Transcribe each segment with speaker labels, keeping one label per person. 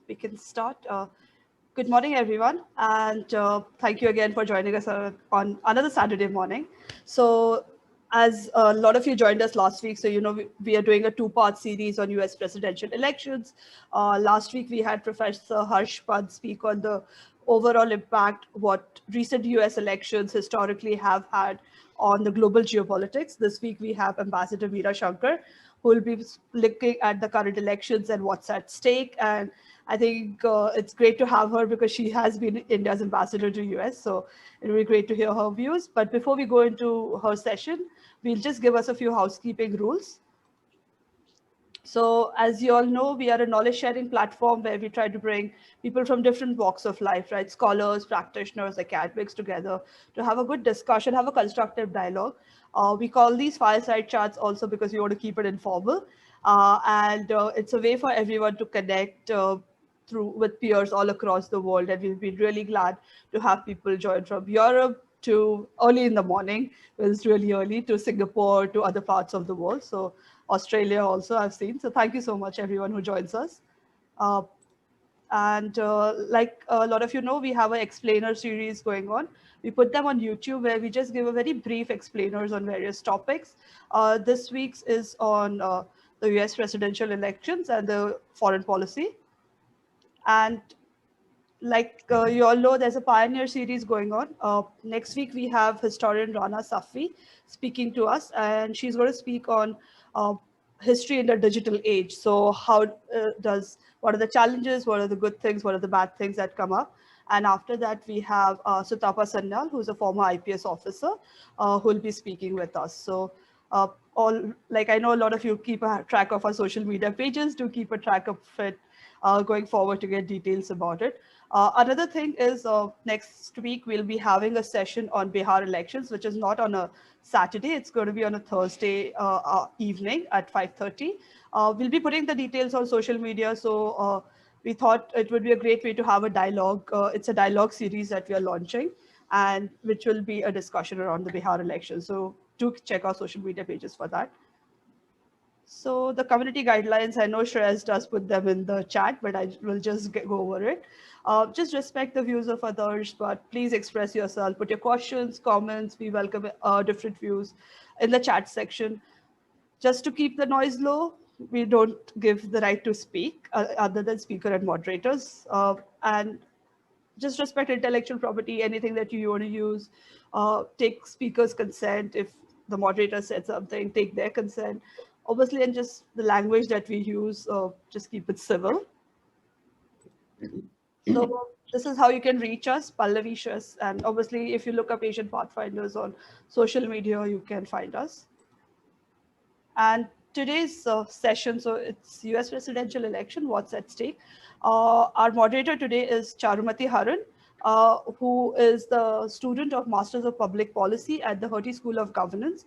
Speaker 1: we can start. Good morning, everyone, and thank you again for joining us on another Saturday morning. So, as a lot of you joined us last week, so you know we are doing a two-part series on U.S. presidential elections. Last week we had Professor Harsh Pad speak on the overall impact what recent U.S. elections historically have had on the global geopolitics. This week we have Ambassador Meera Shankar, who will be looking at the current elections and what's at stake. And I think it's great to have her because she has been India's ambassador to US. So it'll be great to hear her views. But before we go into her session, we'll just give us a few housekeeping rules. So as you all know, we are a knowledge sharing platform where we try to bring people from different walks of life, right? Scholars, practitioners, academics together to have a good discussion, have a constructive dialogue. We call these fireside chats also because we want to keep it informal. And it's a way for everyone to connect with peers all across the world. And we'll be really glad to have people join from Europe to early in the morning, well, it's really early, to Singapore, to other parts of the world. So Australia also I've seen. So thank you so much, everyone who joins us. And like a lot of you know, we have an explainer series going on. We put them on YouTube where we just give a very brief explainers on various topics. This week's is on the US presidential elections and the foreign policy. And like you all know, there's a Pioneer series going on. Next week, we have historian Rana Safi speaking to us, and she's going to speak on history in the digital age. So what are the challenges, what are the good things, what are the bad things that come up? And after that, we have Sutapa Sanyal, who's a former IPS officer, who will be speaking with us. So I know a lot of you keep a track of our social media pages, do keep a track of it going forward to get details about it. Another thing is next week we'll be having a session on Bihar elections, which is not on a Saturday. It's going to be on a Thursday evening at 5:30. We'll be putting the details on social media. So we thought it would be a great way to have a dialogue. It's a dialogue series that we are launching, and which will be a discussion around the Bihar election. So do check our social media pages for that. So the community guidelines, I know Shreyas does put them in the chat, but I will just go over it. Just respect the views of others, but please express yourself. Put your questions, comments. We welcome different views in the chat section. Just to keep the noise low, we don't give the right to speak other than speaker and moderators. And just respect intellectual property, anything that you want to use. Take speaker's consent. If the moderator said something, take their consent. Obviously, and just the language that we use, just keep it civil. So this is how you can reach us, Pallavi Shas. And obviously, if you look up Asian Pathfinders on social media, you can find us. And today's session, so it's US presidential election, what's at stake. Our moderator today is Charumati Haran, who is the student of Masters of Public Policy at the Hertie School of Governance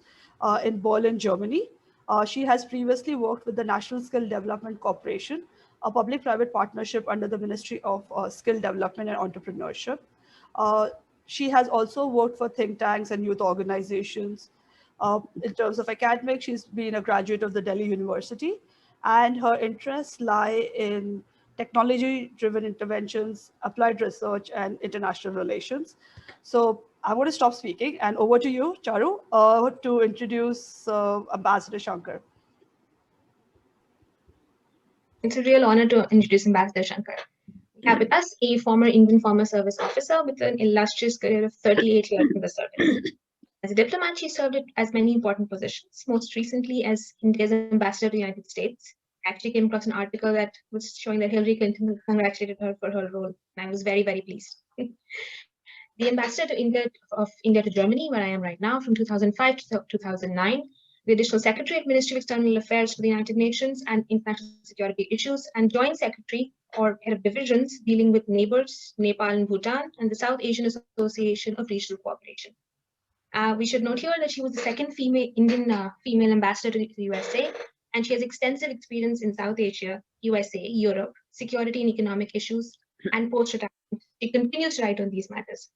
Speaker 1: in Berlin, Germany. She has previously worked with the National Skill Development Corporation, a public-private partnership under the Ministry of Skill Development and Entrepreneurship. She has also worked for think tanks and youth organizations. In terms of academics, she's been a graduate of the Delhi University, and her interests lie in technology-driven interventions, applied research, and international relations. So I want to stop speaking, and over to you, Charu, to introduce Ambassador Shankar.
Speaker 2: It's a real honor to introduce Ambassador Shankar. We have with us a former Indian Foreign Service officer with an illustrious career of 38 years in the service. As a diplomat, she served as many important positions, most recently as India's ambassador to the United States. I actually came across an article that was showing that Hillary Clinton congratulated her for her role, and I was very, very pleased. The ambassador of India to Germany, where I am right now, from 2005 to 2009, the additional secretary at Ministry of External Affairs for the United Nations and international security issues, and joint secretary or head of divisions dealing with neighbours, Nepal and Bhutan, and the South Asian Association of Regional Cooperation. We should note here that she was the second Indian female ambassador to the USA, and she has extensive experience in South Asia, USA, Europe, security and economic issues, and post-retirement. She continues to write on these matters.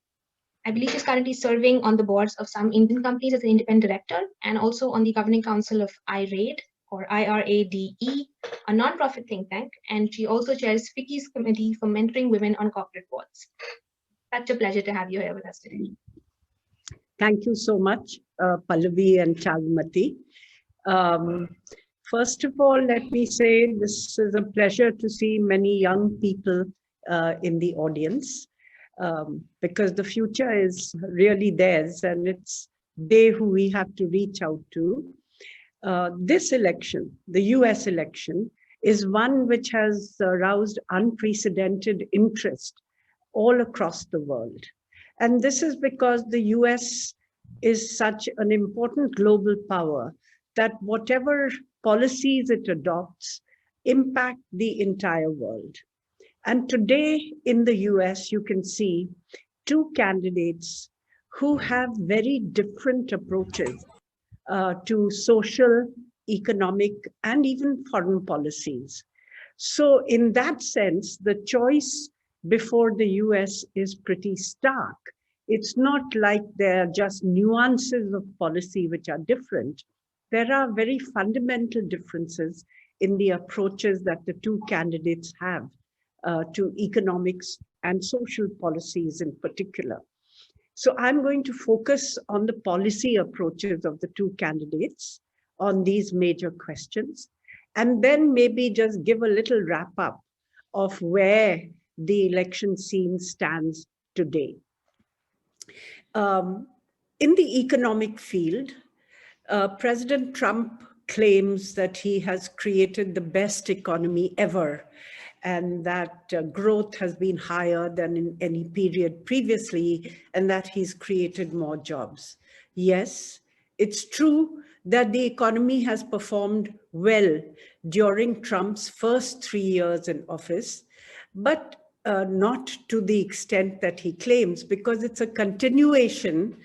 Speaker 2: I believe she's currently serving on the boards of some Indian companies as an independent director, and also on the Governing Council of IRADE, or IRADE, a non-profit think tank, and she also chairs FICCI's Committee for Mentoring Women on Corporate Boards. Such a pleasure to have you here with us today.
Speaker 3: Thank you so much, Pallavi and Chalmati. First of all, let me say this is a pleasure to see many young people in the audience, because the future is really theirs and it's they who we have to reach out to. This election, the US election, is one which has aroused unprecedented interest all across the world. And this is because the US is such an important global power that whatever policies it adopts impact the entire world. And today in the US, you can see two candidates who have very different approaches to social, economic, and even foreign policies. So in that sense, the choice before the US is pretty stark. It's not like there are just nuances of policy which are different. There are very fundamental differences in the approaches that the two candidates have to economics and social policies in particular. So I'm going to focus on the policy approaches of the two candidates on these major questions, and then maybe just give a little wrap up of where the election scene stands today. In the economic field, President Trump claims that he has created the best economy ever, and that growth has been higher than in any period previously, and that he's created more jobs. Yes, it's true that the economy has performed well during Trump's first 3 years in office, but not to the extent that he claims, because it's a continuation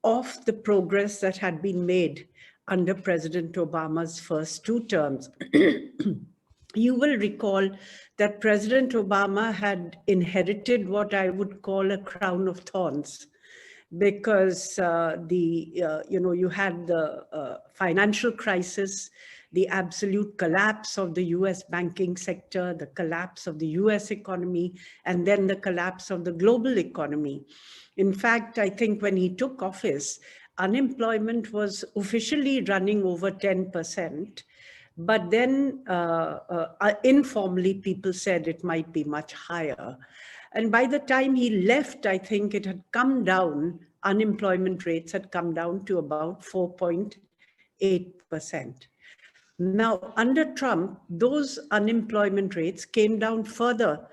Speaker 3: of the progress that had been made under President Obama's first 2 terms. You will recall that President Obama had inherited what I would call a crown of thorns, because you had the financial crisis, the absolute collapse of the US banking sector, the collapse of the US economy, and then the collapse of the global economy. In fact, I think when he took office, unemployment was officially running over 10%. But then informally, people said it might be much higher. And by the time he left, I think it had come down, unemployment rates had come down to about 4.8%. Now, under Trump, those unemployment rates came down further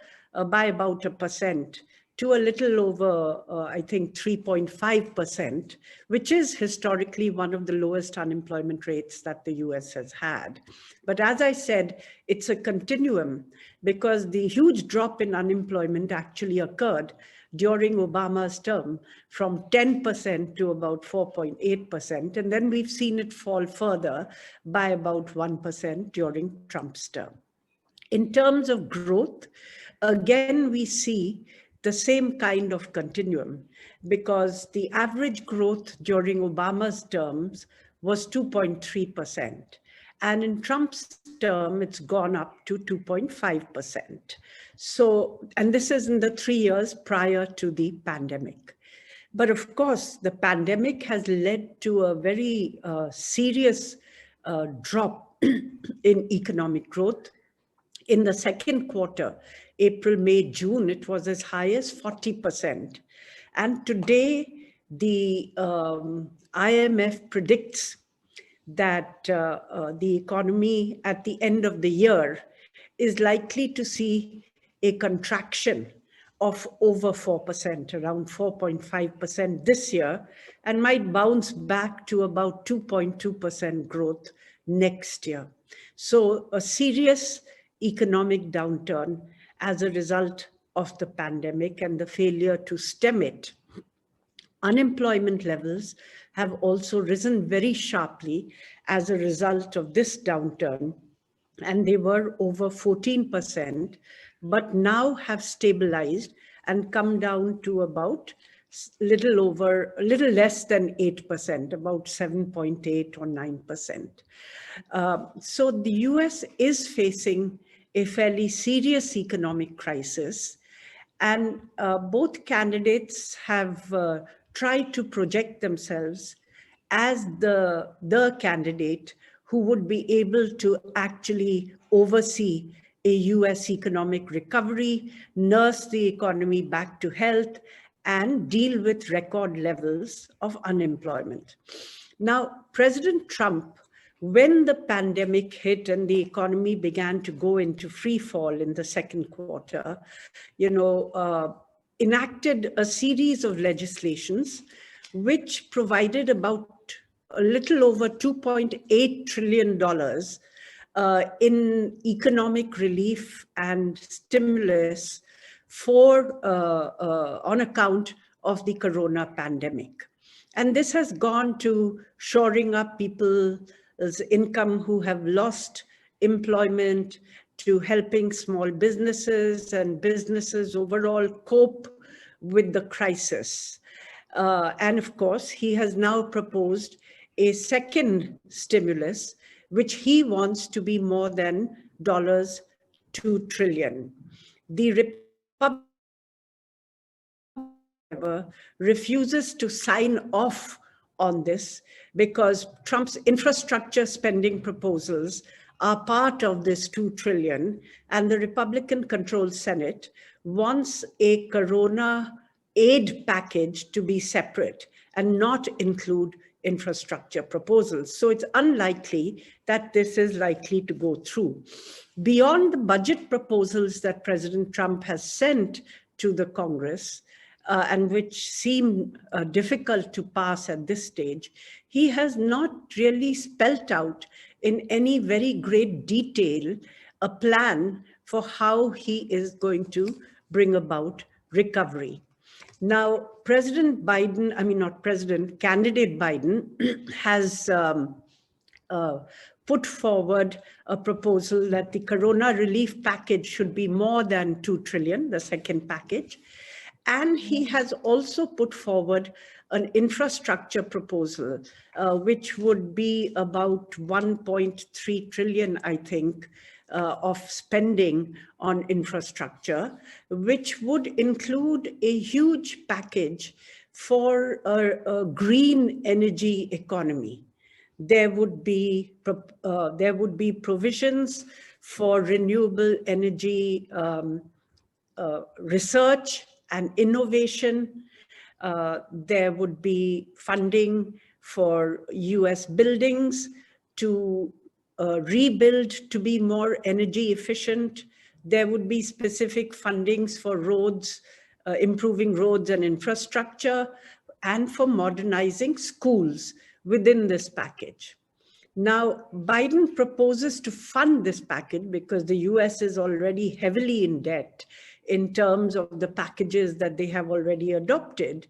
Speaker 3: by about 1%. To a little over, I think, 3.5%, which is historically one of the lowest unemployment rates that the US has had. But as I said, it's a continuum, because the huge drop in unemployment actually occurred during Obama's term from 10% to about 4.8%. And then we've seen it fall further by about 1% during Trump's term. In terms of growth, again, we see the same kind of continuum, because the average growth during Obama's terms was 2.3%. And in Trump's term, it's gone up to 2.5%. So, and this is in the 3 years prior to the pandemic. But of course, the pandemic has led to a very serious drop in economic growth. In the second quarter, April, May, June, it was as high as 40%. And today, the IMF predicts that the economy at the end of the year is likely to see a contraction of over 4%, around 4.5% this year, and might bounce back to about 2.2% growth next year. So a serious economic downturn as a result of the pandemic and the failure to stem it. Unemployment levels have also risen very sharply as a result of this downturn, and they were over 14%, but now have stabilized and come down to about a little less than 8%, about 7.8 or 9%. So the US is facing a fairly serious economic crisis, and both candidates have tried to project themselves as the candidate who would be able to actually oversee a US economic recovery, nurse the economy back to health, and deal with record levels of unemployment. Now, President Trump, when the pandemic hit and the economy began to go into free fall in the second quarter, enacted a series of legislations which provided about a little over $2.8 trillion in economic relief and stimulus on account of the corona pandemic. And this has gone to shoring up people's income who have lost employment, to helping small businesses and businesses overall cope with the crisis. And of course, he has now proposed a second stimulus, which he wants to be more than $2 trillion. The Republican refuses to sign off on this because Trump's infrastructure spending proposals are part of this $2 trillion, and the Republican-controlled Senate wants a corona aid package to be separate and not include infrastructure proposals. So it's unlikely that this is likely to go through. Beyond the budget proposals that President Trump has sent to the Congress, and which seem difficult to pass at this stage, he has not really spelt out in any very great detail a plan for how he is going to bring about recovery. Now, candidate Biden has put forward a proposal that the corona relief package should be more than $2 trillion, the second package. And he has also put forward an infrastructure proposal, which would be about 1.3 trillion, I think, of spending on infrastructure, which would include a huge package for a green energy economy. There would be provisions for renewable energy research and innovation. There would be funding for US buildings to rebuild to be more energy efficient. There would be specific fundings for roads, improving roads and infrastructure, and for modernizing schools within this package. Now, Biden proposes to fund this package because the US is already heavily in debt in terms of the packages that they have already adopted.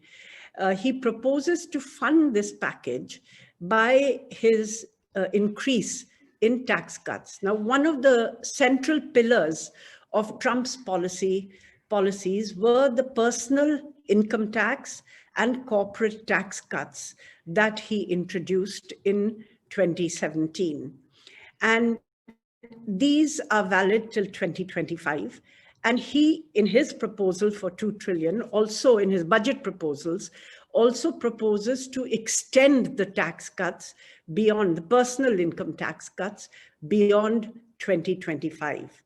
Speaker 3: He proposes to fund this package by his increase in tax cuts. Now, one of the central pillars of Trump's policies were the personal income tax and corporate tax cuts that he introduced in 2017. And these are valid till 2025. And he, in his proposal for $2 trillion, also in his budget proposals, also proposes to extend the tax cuts beyond the personal income tax cuts beyond 2025.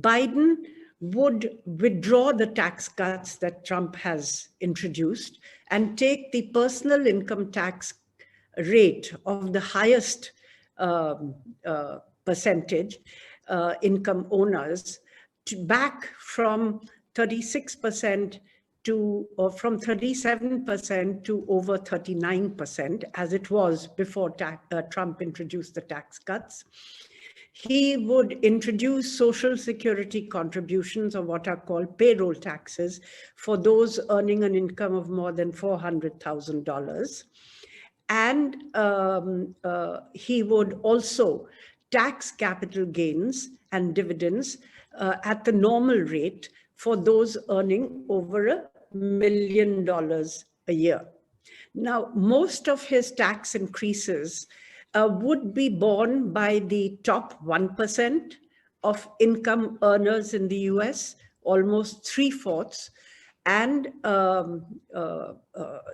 Speaker 3: Biden would withdraw the tax cuts that Trump has introduced and take the personal income tax rate of the highest percentage income owners back from 36% or from 37% to over 39%, as it was before Trump introduced the tax cuts. He would introduce Social Security contributions, or what are called payroll taxes, for those earning an income of more than $400,000. And he would also tax capital gains and dividends at the normal rate for those earning over million a year. Now, most of his tax increases would be borne by the top 1% of income earners in the US, almost 3/4, and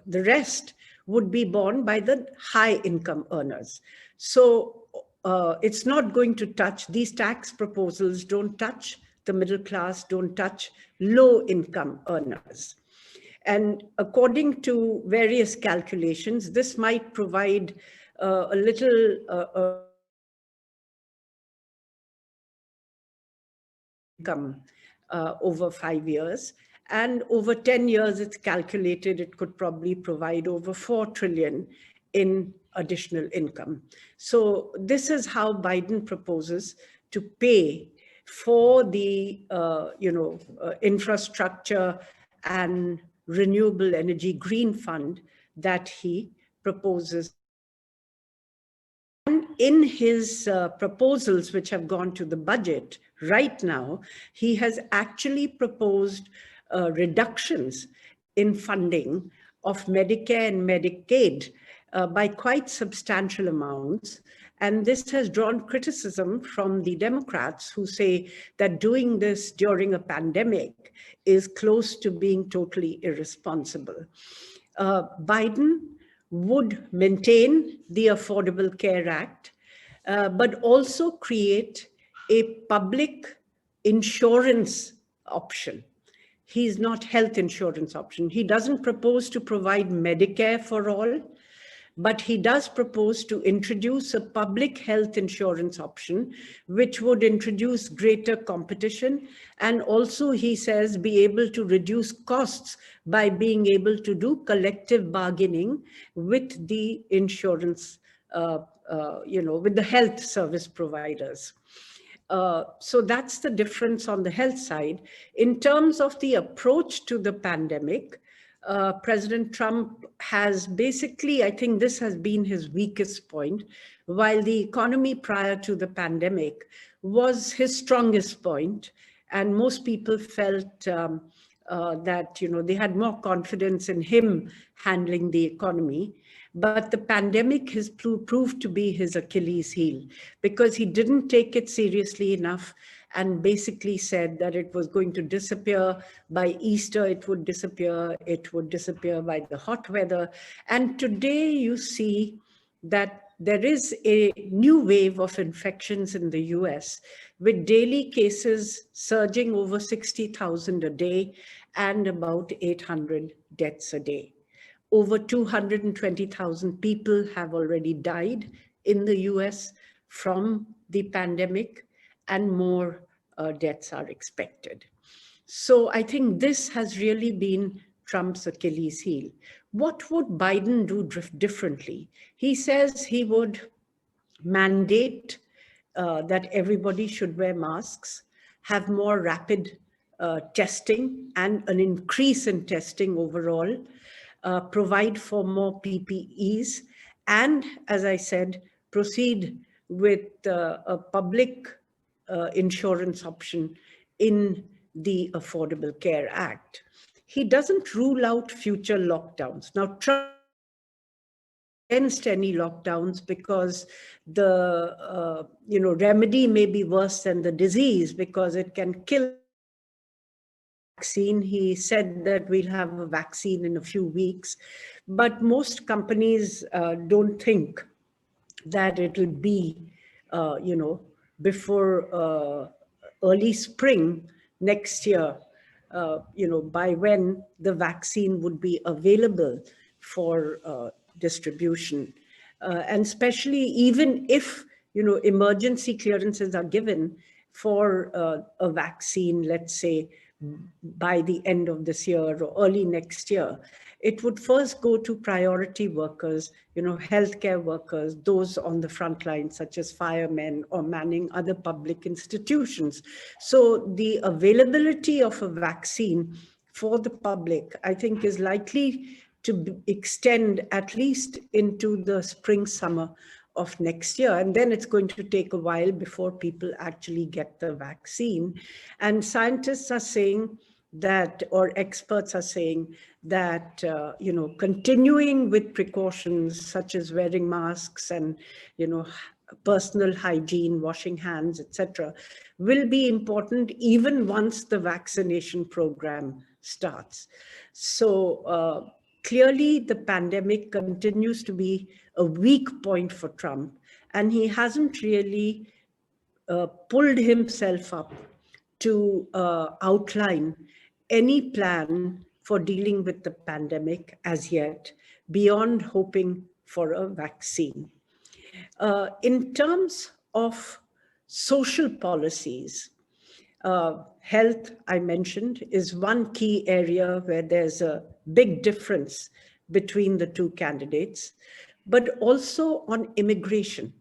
Speaker 3: the rest would be borne by the high income earners. So it's not going to touch, these tax proposals don't touch the middle class, don't touch low income earners. And according to various calculations, this might provide a little income over 5 years. And over 10 years, it's calculated it could probably provide over 4 trillion in additional income. So this is how Biden proposes to pay for the infrastructure and renewable energy green fund that he proposes. And in his proposals, which have gone to the budget right now, he has actually proposed reductions in funding of Medicare and Medicaid by quite substantial amounts. And this has drawn criticism from the Democrats, who say that doing this during a pandemic is close to being totally irresponsible. Biden would maintain the Affordable Care Act, but also create a public insurance option. He's not health insurance option. He doesn't propose to provide Medicare for all, but he does propose to introduce a public health insurance option, which would introduce greater competition. And also, he says, be able to reduce costs by being able to do collective bargaining with the insurance, with the health service providers. So that's the difference on the health side. In terms of the approach to the pandemic, President Trump has basically, I think this has been his weakest point, while the economy prior to the pandemic was his strongest point, and most people felt that they had more confidence in him handling the economy. But the pandemic has proved to be his Achilles heel, because he didn't take it seriously enough and basically said that it was going to disappear by Easter, it would disappear by the hot weather. And today you see that there is a new wave of infections in the US, with daily cases surging over 60,000 a day and about 800 deaths a day. Over 220,000 people have already died in the US from the pandemic, and more deaths are expected. So I think this has really been Trump's Achilles heel. What would Biden do differently? He says he would mandate that everybody should wear masks, have more rapid testing and an increase in testing overall, provide for more PPEs, and, as I said, proceed with a public insurance option in the Affordable Care Act. He doesn't rule out future lockdowns. Now, Trump against any lockdowns because the remedy may be worse than the disease, because it can kill. Vaccine, he said that we'll have a vaccine in a few weeks, but most companies don't think that it'll be before early spring next year, by when the vaccine would be available for distribution. And especially even if, emergency clearances are given for a vaccine, let's say, by the end of this year or early next year, it would first go to priority workers, healthcare workers, those on the front line, such as firemen or manning other public institutions. So the availability of a vaccine for the public, I think, is likely to extend at least into the spring, summer of next year. And then it's going to take a while before people actually get the vaccine. And scientists are saying that, or experts are saying that, continuing with precautions such as wearing masks and, personal hygiene, washing hands, etc., will be important even once the vaccination program starts. So clearly the pandemic continues to be a weak point for Trump, and he hasn't really pulled himself up to outline any plan for dealing with the pandemic as yet, beyond hoping for a vaccine. In terms of social policies, health, I mentioned, is one key area where there's a big difference between the two candidates, but also on immigration.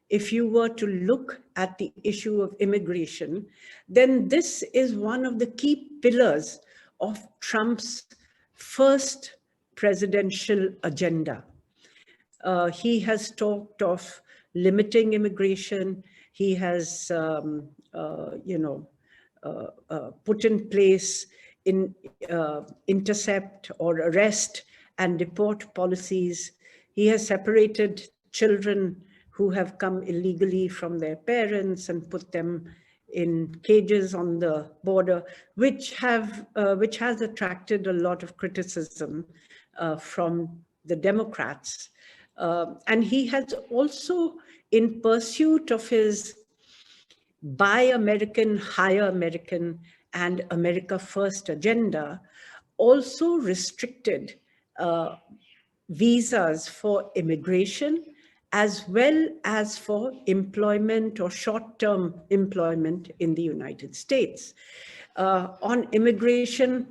Speaker 3: If you were to look at the issue of immigration, then this is one of the key pillars of Trump's first presidential agenda. He has talked of limiting immigration. He has, put in place intercept or arrest and deport policies. He has separated children who have come illegally from their parents and put them in cages on the border, which has attracted a lot of criticism from the Democrats. And he has also, in pursuit of his Buy American, Hire American, and America First agenda, also restricted visas for immigration as well as for employment or short-term employment in the United States. On immigration,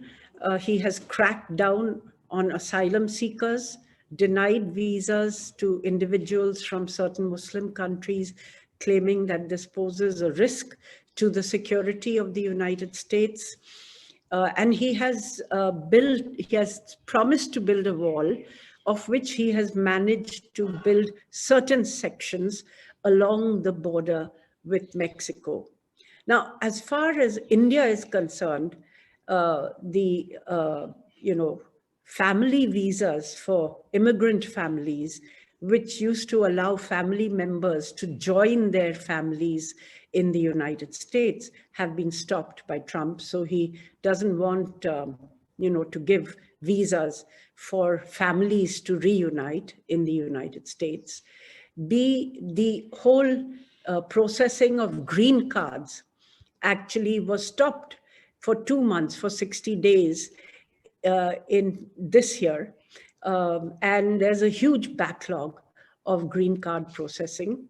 Speaker 3: he has cracked down on asylum seekers, denied visas to individuals from certain Muslim countries, claiming that this poses a risk to the security of the United States. And he has promised to build a wall, of which he has managed to build certain sections along the border with Mexico. Now, as far as India is concerned, family visas for immigrant families, which used to allow family members to join their families in the United States, have been stopped by Trump. So he doesn't want, to give visas for families to reunite in the United States. The whole processing of green cards actually was stopped for 2 months, for 60 days in this year. And there's a huge backlog of green card processing.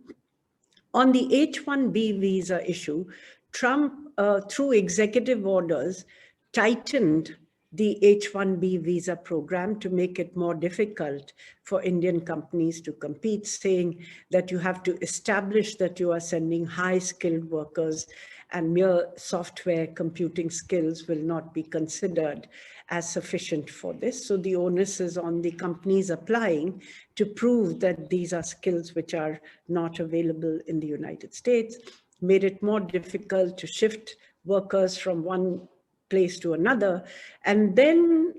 Speaker 3: On the H-1B visa issue, Trump, through executive orders, tightened the H-1B visa program to make it more difficult for Indian companies to compete, saying that you have to establish that you are sending high-skilled workers, and mere software computing skills will not be considered as sufficient for this. So the onus is on the companies applying to prove that these are skills which are not available in the United States, made it more difficult to shift workers from one place to another. And then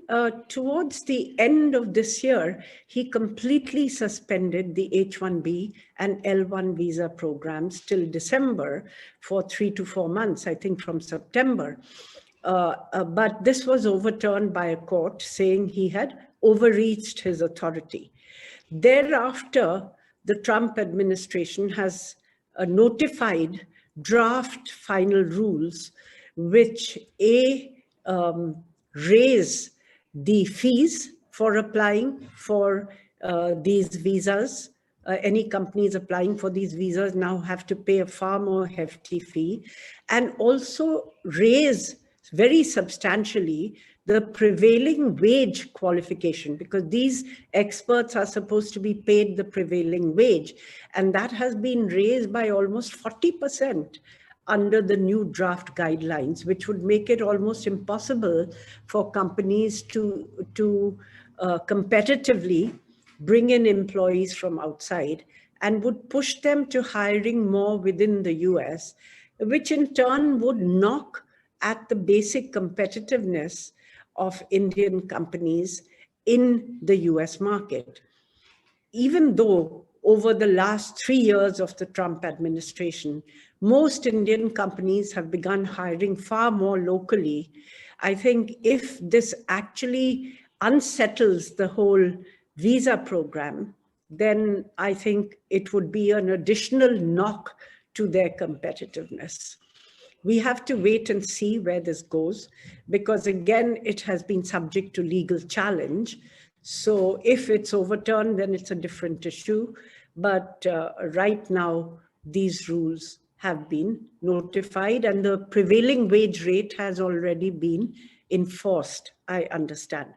Speaker 3: towards the end of this year, he completely suspended the H-1B and L-1 visa programs till December for 3 to 4 months, I think from September. But this was overturned by a court saying he had overreached his authority. Thereafter, the Trump administration has notified draft final rules which raise the fees for applying for these visas. Any companies applying for these visas now have to pay a far more hefty fee, and also raise very substantially the prevailing wage qualification, because these experts are supposed to be paid the prevailing wage, and that has been raised by almost 40% under the new draft guidelines, which would make it almost impossible for companies to competitively bring in employees from outside, and would push them to hiring more within the US, which in turn would knock at the basic competitiveness of Indian companies in the US market. Even though over the last 3 years of the Trump administration, most Indian companies have begun hiring far more locally, I think if this actually unsettles the whole visa program, then I think it would be an additional knock to their competitiveness. We have to wait and see where this goes, because again, it has been subject to legal challenge. So if it's overturned, then it's a different issue. But right now, these rules have been notified and the prevailing wage rate has already been enforced, I understand.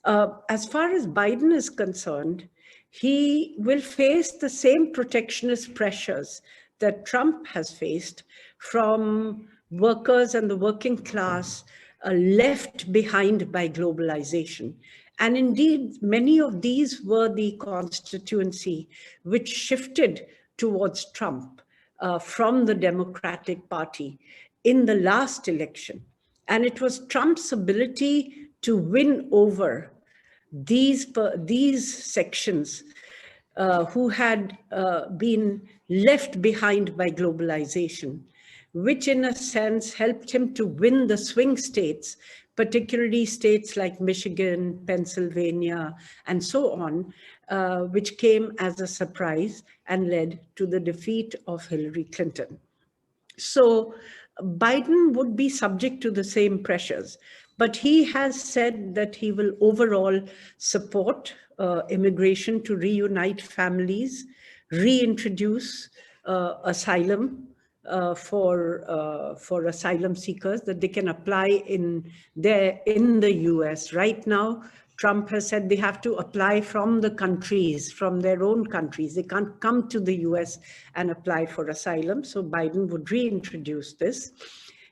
Speaker 3: As far as Biden is concerned, he will face the same protectionist pressures that Trump has faced from workers and the working class left behind by globalization. And indeed, many of these were the constituency which shifted towards Trump from the Democratic Party in the last election. And it was Trump's ability to win over these sections who had been left behind by globalization, which in a sense helped him to win the swing states, particularly states like Michigan, Pennsylvania, and so on, which came as a surprise and led to the defeat of Hillary Clinton. So Biden would be subject to the same pressures, but he has said that he will overall support immigration to reunite families, reintroduce asylum for asylum seekers, that they can apply in the US. Right now, Trump has said they have to apply from the countries, from their own countries. They can't come to the US and apply for asylum. So Biden would reintroduce this.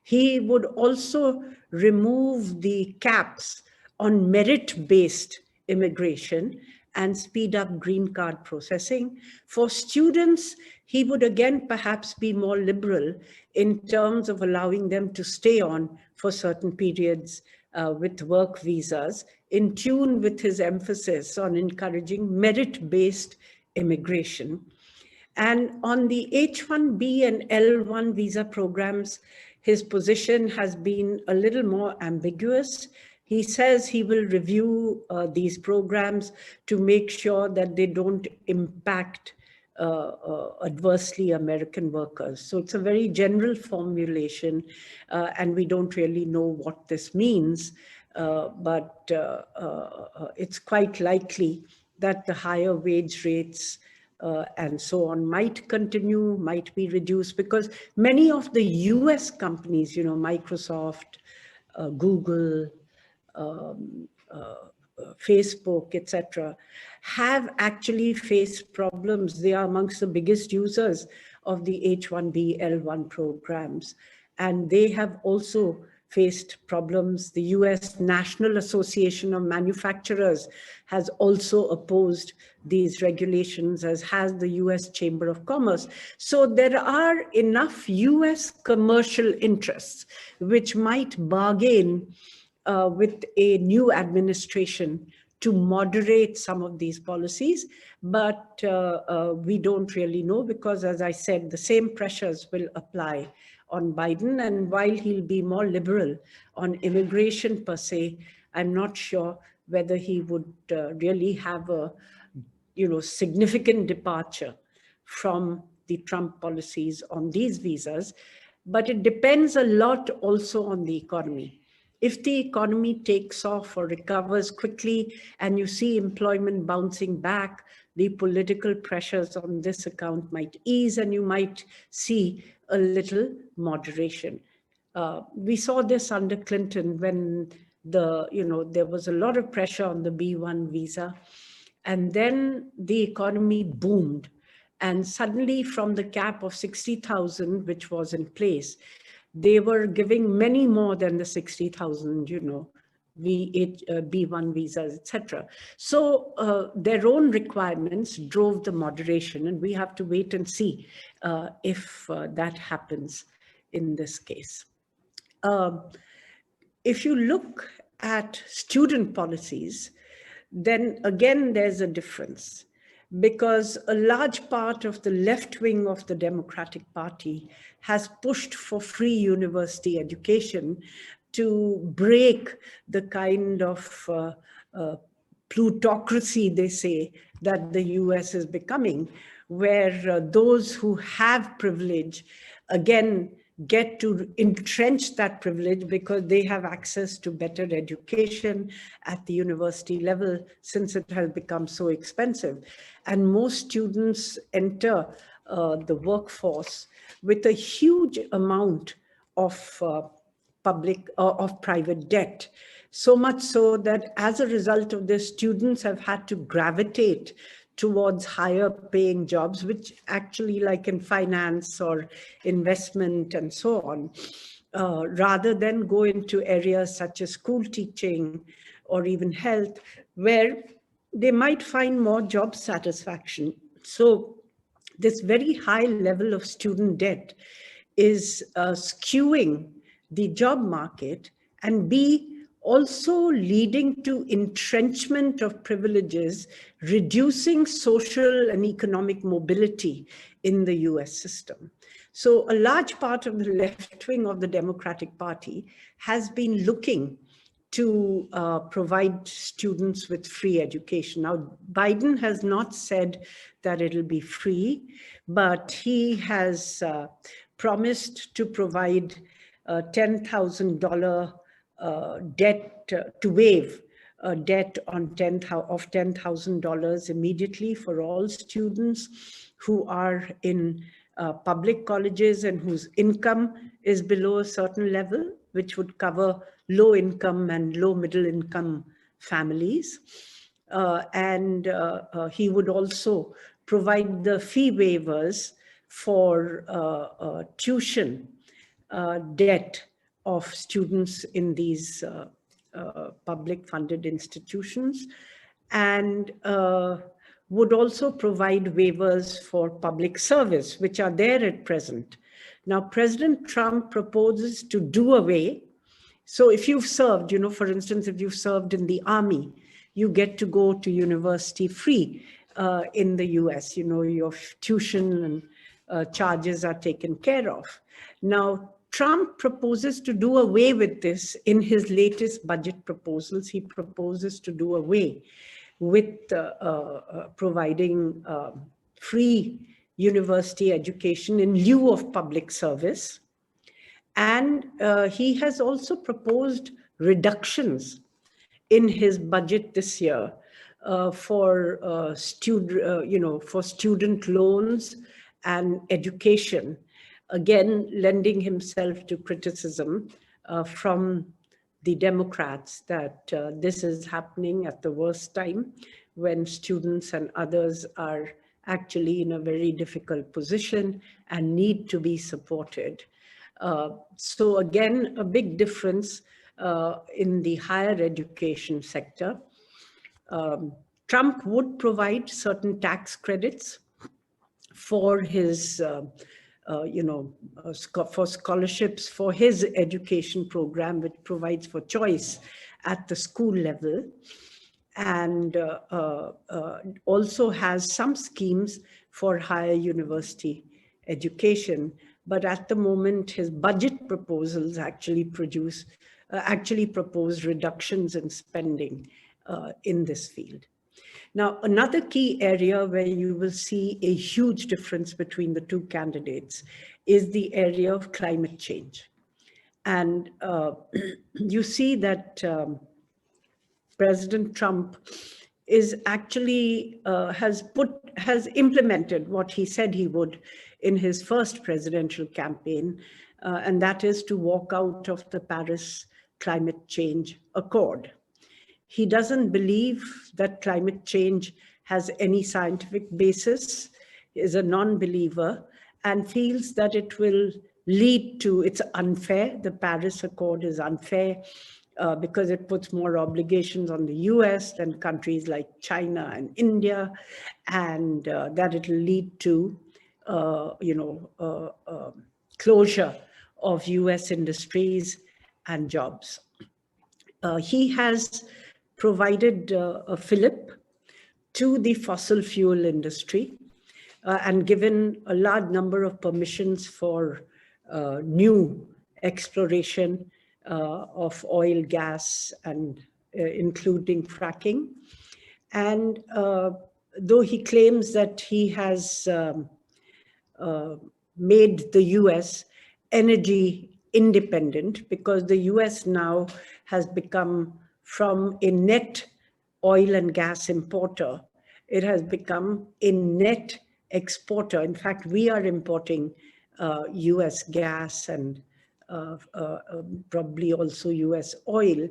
Speaker 3: He would also remove the caps on merit-based immigration and speed up green card processing. For students, he would again perhaps be more liberal in terms of allowing them to stay on for certain periods with work visas, in tune with his emphasis on encouraging merit-based immigration. And on the H-1B and L-1 visa programs, his position has been a little more ambiguous. He says he will review these programs to make sure that they don't impact adversely American workers. So it's a very general formulation, and we don't really know what this means, but it's quite likely that the higher wage rates and so on might continue, might be reduced, because many of the US companies, you know, Microsoft, Google, Facebook, etc., have actually faced problems. They are amongst the biggest users of the H-1B, L-1 programs, and they have also faced problems. The US National Association of Manufacturers has also opposed these regulations, as has the US Chamber of Commerce. So there are enough US commercial interests which might bargain with a new administration to moderate some of these policies, but we don't really know, because, as I said, the same pressures will apply on Biden. And while he'll be more liberal on immigration per se, I'm not sure whether he would really have a, you know, significant departure from the Trump policies on these visas. But it depends a lot also on the economy. If the economy takes off or recovers quickly and you see employment bouncing back, the political pressures on this account might ease and you might see a little moderation. We saw this under Clinton when there was a lot of pressure on the B-1 visa, and then the economy boomed. And suddenly, from the cap of 60,000, which was in place, they were giving many more than the 60,000, B-1 visas, etc. So their own requirements drove the moderation, and we have to wait and see if that happens in this case. If you look at student policies, then again, there's a difference, because a large part of the left wing of the Democratic Party has pushed for free university education to break the kind of plutocracy, they say, that the US is becoming, where those who have privilege, again, get to entrench that privilege because they have access to better education at the university level, since it has become so expensive. And most students enter the workforce with a huge amount of of private debt. So much so that as a result of this, students have had to gravitate towards higher paying jobs, which actually, like in finance or investment and so on, rather than go into areas such as school teaching or even health, where they might find more job satisfaction. So this very high level of student debt is skewing the job market, and B, also leading to entrenchment of privileges, reducing social and economic mobility in the US system. So a large part of the left wing of the Democratic Party has been looking to provide students with free education. Now, Biden has not said that it'll be free, but he has promised to provide $10,000 debt, to waive debt on $10,000 immediately for all students who are in public colleges and whose income is below a certain level, which would cover low income and low middle income families. And he would also provide the fee waivers for tuition debt of students in these public funded institutions, and would also provide waivers for public service, which are there at present. Now, President Trump proposes to do away. So if you've served, for instance, if you've served in the army, you get to go to university free in the US. Your tuition and charges are taken care of. Now, Trump proposes to do away with this in his latest budget proposals. He proposes to do away with providing free university education in lieu of public service. And he has also proposed reductions in his budget this year for student loans and education, again lending himself to criticism from the Democrats that this is happening at the worst time, when students and others are actually in a very difficult position and need to be supported. So again, a big difference in the higher education sector. Trump would provide certain tax credits for his, for scholarships for his education program, which provides for choice at the school level, and also has some schemes for higher university education. But at the moment, his budget proposals actually propose reductions in spending in this field. Now, another key area where you will see a huge difference between the two candidates is the area of climate change. And you see that President Trump is actually has implemented what he said he would in his first presidential campaign, and that is to walk out of the Paris Climate Change Accord. He doesn't believe that climate change has any scientific basis, is a non-believer, and feels that it will lead to, it's unfair. The Paris Accord is unfair because it puts more obligations on the US than countries like China and India, and that it will lead to, closure of US industries and jobs. He has provided a fillip to the fossil fuel industry and given a large number of permissions for new exploration of oil, gas, and including fracking. And though he claims that he has made the US energy independent, because the US now has become, from a net oil and gas importer, it has become a net exporter. In fact, we are importing US gas and probably also US oil.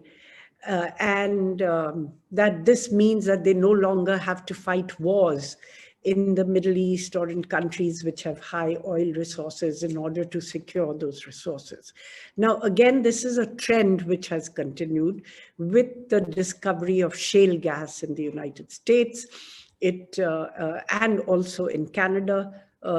Speaker 3: That this means that they no longer have to fight wars in the Middle East or in countries which have high oil resources in order to secure those resources. Now, again, this is a trend which has continued with the discovery of shale gas in the United States. And also in Canada,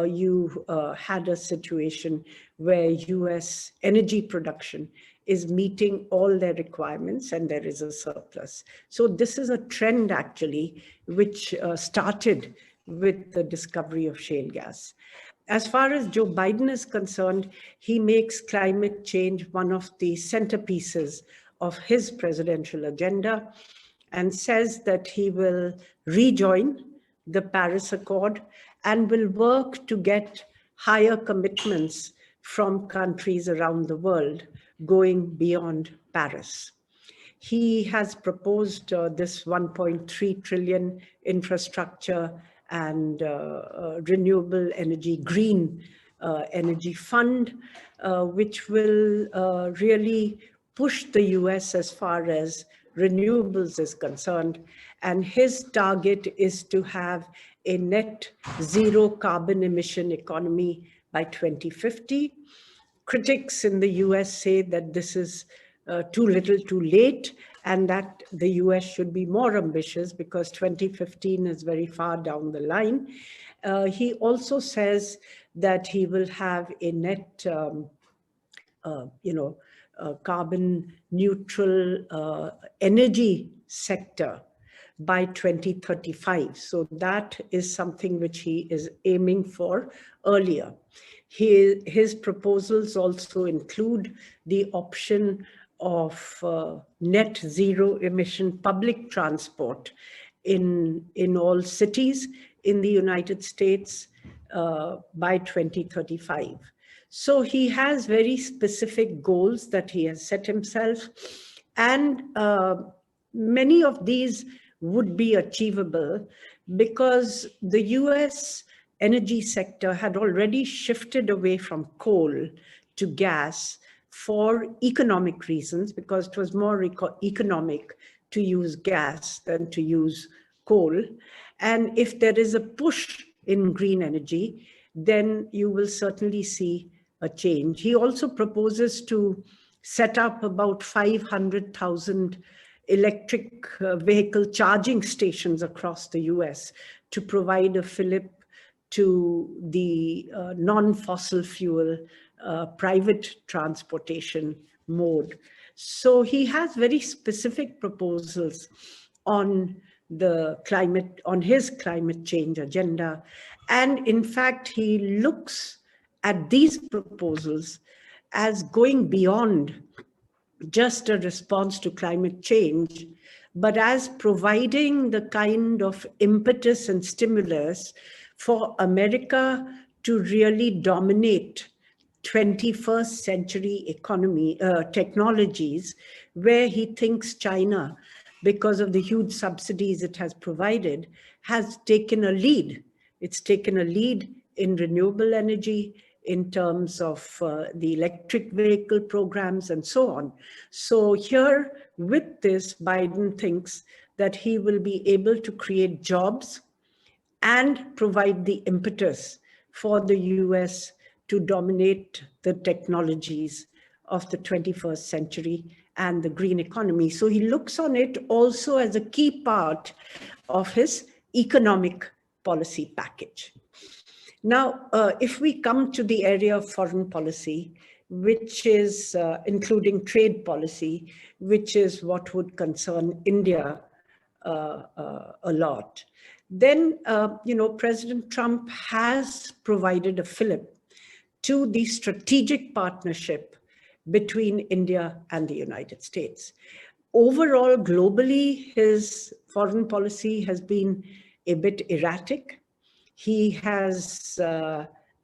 Speaker 3: you had a situation where US energy production is meeting all their requirements and there is a surplus. So this is a trend actually which started with the discovery of shale gas. As far as Joe Biden is concerned, he makes climate change one of the centerpieces of his presidential agenda and says that he will rejoin the Paris Accord and will work to get higher commitments from countries around the world going beyond Paris. He has proposed this 1.3 trillion infrastructure and renewable energy, green energy fund, which will really push the US as far as renewables is concerned. And his target is to have a net zero carbon emission economy by 2050. Critics in the US say that this is too little too late, and that the US should be more ambitious because 2015 is very far down the line. He also says that he will have a net, carbon neutral energy sector by 2035. So that is something which he is aiming for earlier. His proposals also include the option of net zero emission public transport in all cities in the United States by 2035. So he has very specific goals that he has set himself, and many of these would be achievable because the US energy sector had already shifted away from coal to gas for economic reasons, because it was more economic to use gas than to use coal. And if there is a push in green energy, then you will certainly see a change. He also proposes to set up about 500,000 electric vehicle charging stations across the US to provide a fillip to the non-fossil fuel private transportation mode. So he has very specific proposals on the climate, on his climate change agenda. And in fact, he looks at these proposals as going beyond just a response to climate change, but as providing the kind of impetus and stimulus for America to really dominate 21st century economy, technologies, where he thinks China, because of the huge subsidies it has provided, has taken a lead. It's taken a lead in renewable energy, in terms of the electric vehicle programs and so on. So here with this, Biden thinks that he will be able to create jobs and provide the impetus for the US to dominate the technologies of the 21st century and the green economy. So he looks on it also as a key part of his economic policy package. Now, if we come to the area of foreign policy, which is including trade policy, which is what would concern India a lot. Then, President Trump has provided a fillip to the strategic partnership between India and the United States. Overall, globally, his foreign policy has been a bit erratic. He has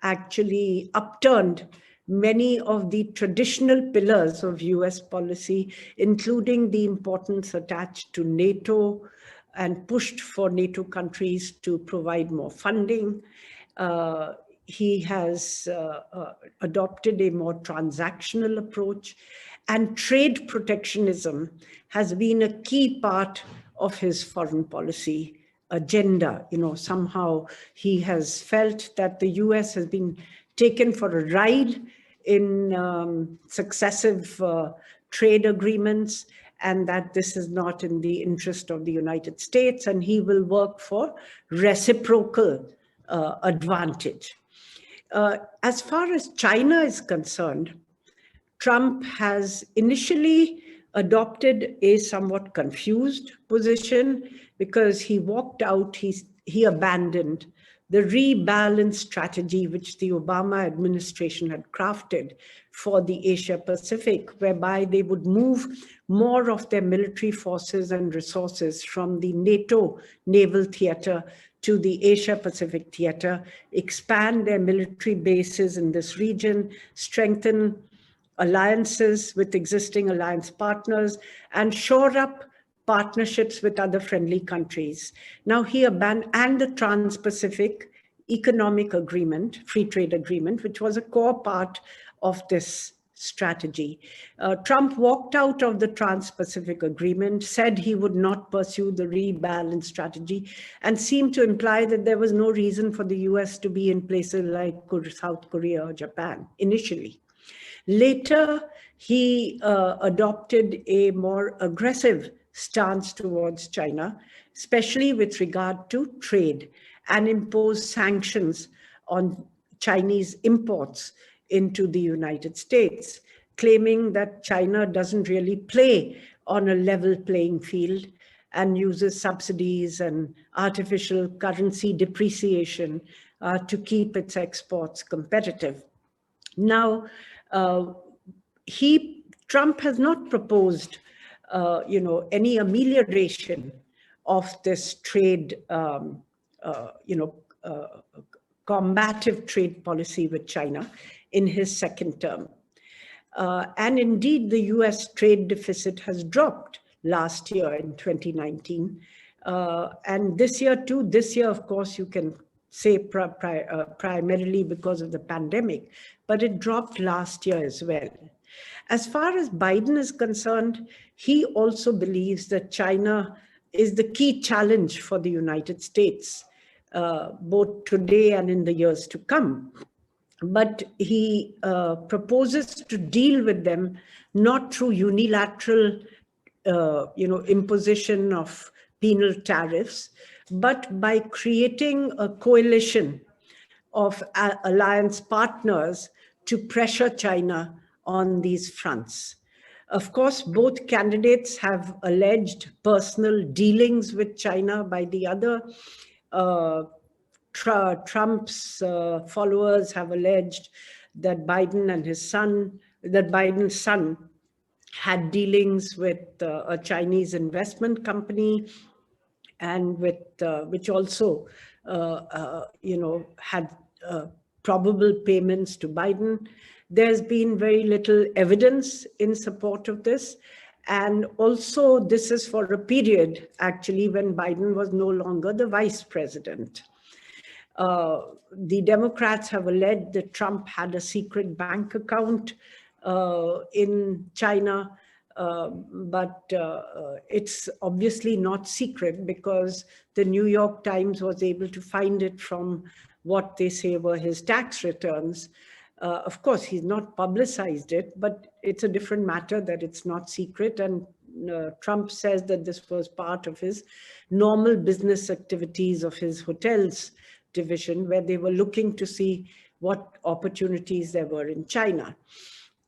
Speaker 3: actually upturned many of the traditional pillars of US policy, including the importance attached to NATO, and pushed for NATO countries to provide more funding. He has adopted a more transactional approach, and trade protectionism has been a key part of his foreign policy agenda. Somehow he has felt that the US has been taken for a ride in successive trade agreements, and that this is not in the interest of the United States, and he will work for reciprocal advantage. As far as China is concerned, Trump has initially adopted a somewhat confused position because he walked out, he abandoned the rebalanced strategy which the Obama administration had crafted for the Asia Pacific, whereby they would move more of their military forces and resources from the NATO naval theater to the Asia Pacific theater, expand their military bases in this region, strengthen alliances with existing alliance partners, and shore up partnerships with other friendly countries. Now he abandoned, and the Trans-Pacific Economic Agreement, Free Trade Agreement, which was a core part of this strategy. Trump walked out of the Trans-Pacific Agreement, said he would not pursue the rebalance strategy, and seemed to imply that there was no reason for the US to be in places like South Korea or Japan initially. Later, he adopted a more aggressive stance towards China, especially with regard to trade, and imposed sanctions on Chinese imports into the United States, claiming that China doesn't really play on a level playing field and uses subsidies and artificial currency depreciation to keep its exports competitive. Now, Trump has not proposed, any amelioration of this trade, combative trade policy with China in his second term. And indeed, the US trade deficit has dropped last year in 2019. And this year too, of course, you can say primarily because of the pandemic, but it dropped last year as well. As far as Biden is concerned, he also believes that China is the key challenge for the United States, both today and in the years to come. But he proposes to deal with them not through unilateral, imposition of penal tariffs, but by creating a coalition of alliance partners to pressure China on these fronts. Of course, both candidates have alleged personal dealings with China by the other. Trump's followers have alleged that Biden's son had dealings with a Chinese investment company, and with which also, had probable payments to Biden. There's been very little evidence in support of this. And also, this is for a period, actually, when Biden was no longer the vice president. The Democrats have alleged that Trump had a secret bank account in China, but it's obviously not secret because the New York Times was able to find it from what they say were his tax returns. Of course, he's not publicized it, but it's a different matter that it's not secret. And Trump says that this was part of his normal business activities of his hotels division, where they were looking to see what opportunities there were in China.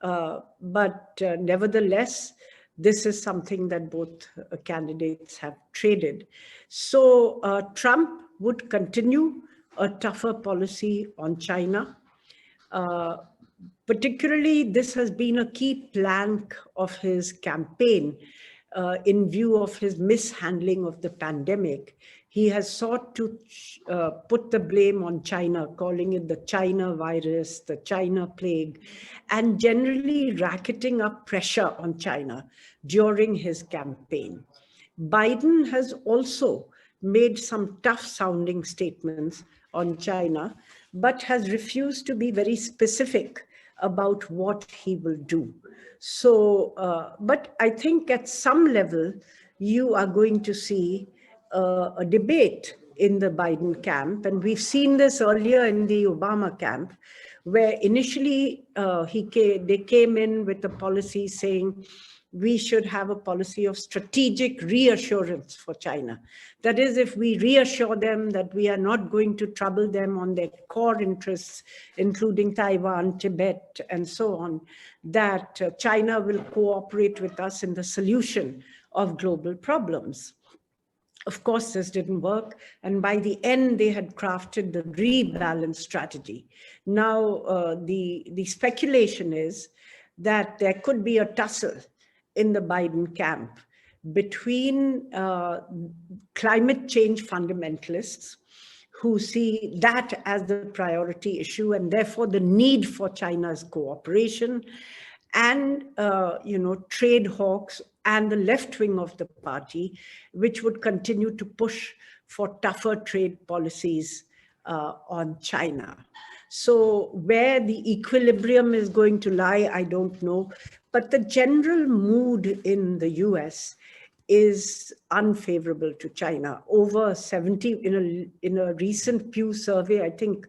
Speaker 3: But nevertheless, this is something that both candidates have traded. So Trump would continue a tougher policy on China. Particularly, this has been a key plank of his campaign in view of his mishandling of the pandemic. He has sought to put the blame on China, calling it the China virus, the China plague, and generally racketing up pressure on China during his campaign. Biden has also made some tough sounding statements on China, but has refused to be very specific about what he will do. So, but I think at some level, you are going to see a debate in the Biden camp. And we've seen this earlier in the Obama camp, where initially they came in with a policy saying, we should have a policy of strategic reassurance for China. That is, if we reassure them that we are not going to trouble them on their core interests, including Taiwan, Tibet, and so on, that China will cooperate with us in the solution of global problems. Of course, this didn't work. And by the end, they had crafted the rebalance strategy. Now, the speculation is that there could be a tussle in the Biden camp between climate change fundamentalists who see that as the priority issue and therefore the need for China's cooperation, and trade hawks and the left wing of the party, which would continue to push for tougher trade policies on China. So where the equilibrium is going to lie, I don't know. But the general mood in the US is unfavorable to China. Over 70, in a recent Pew survey, I think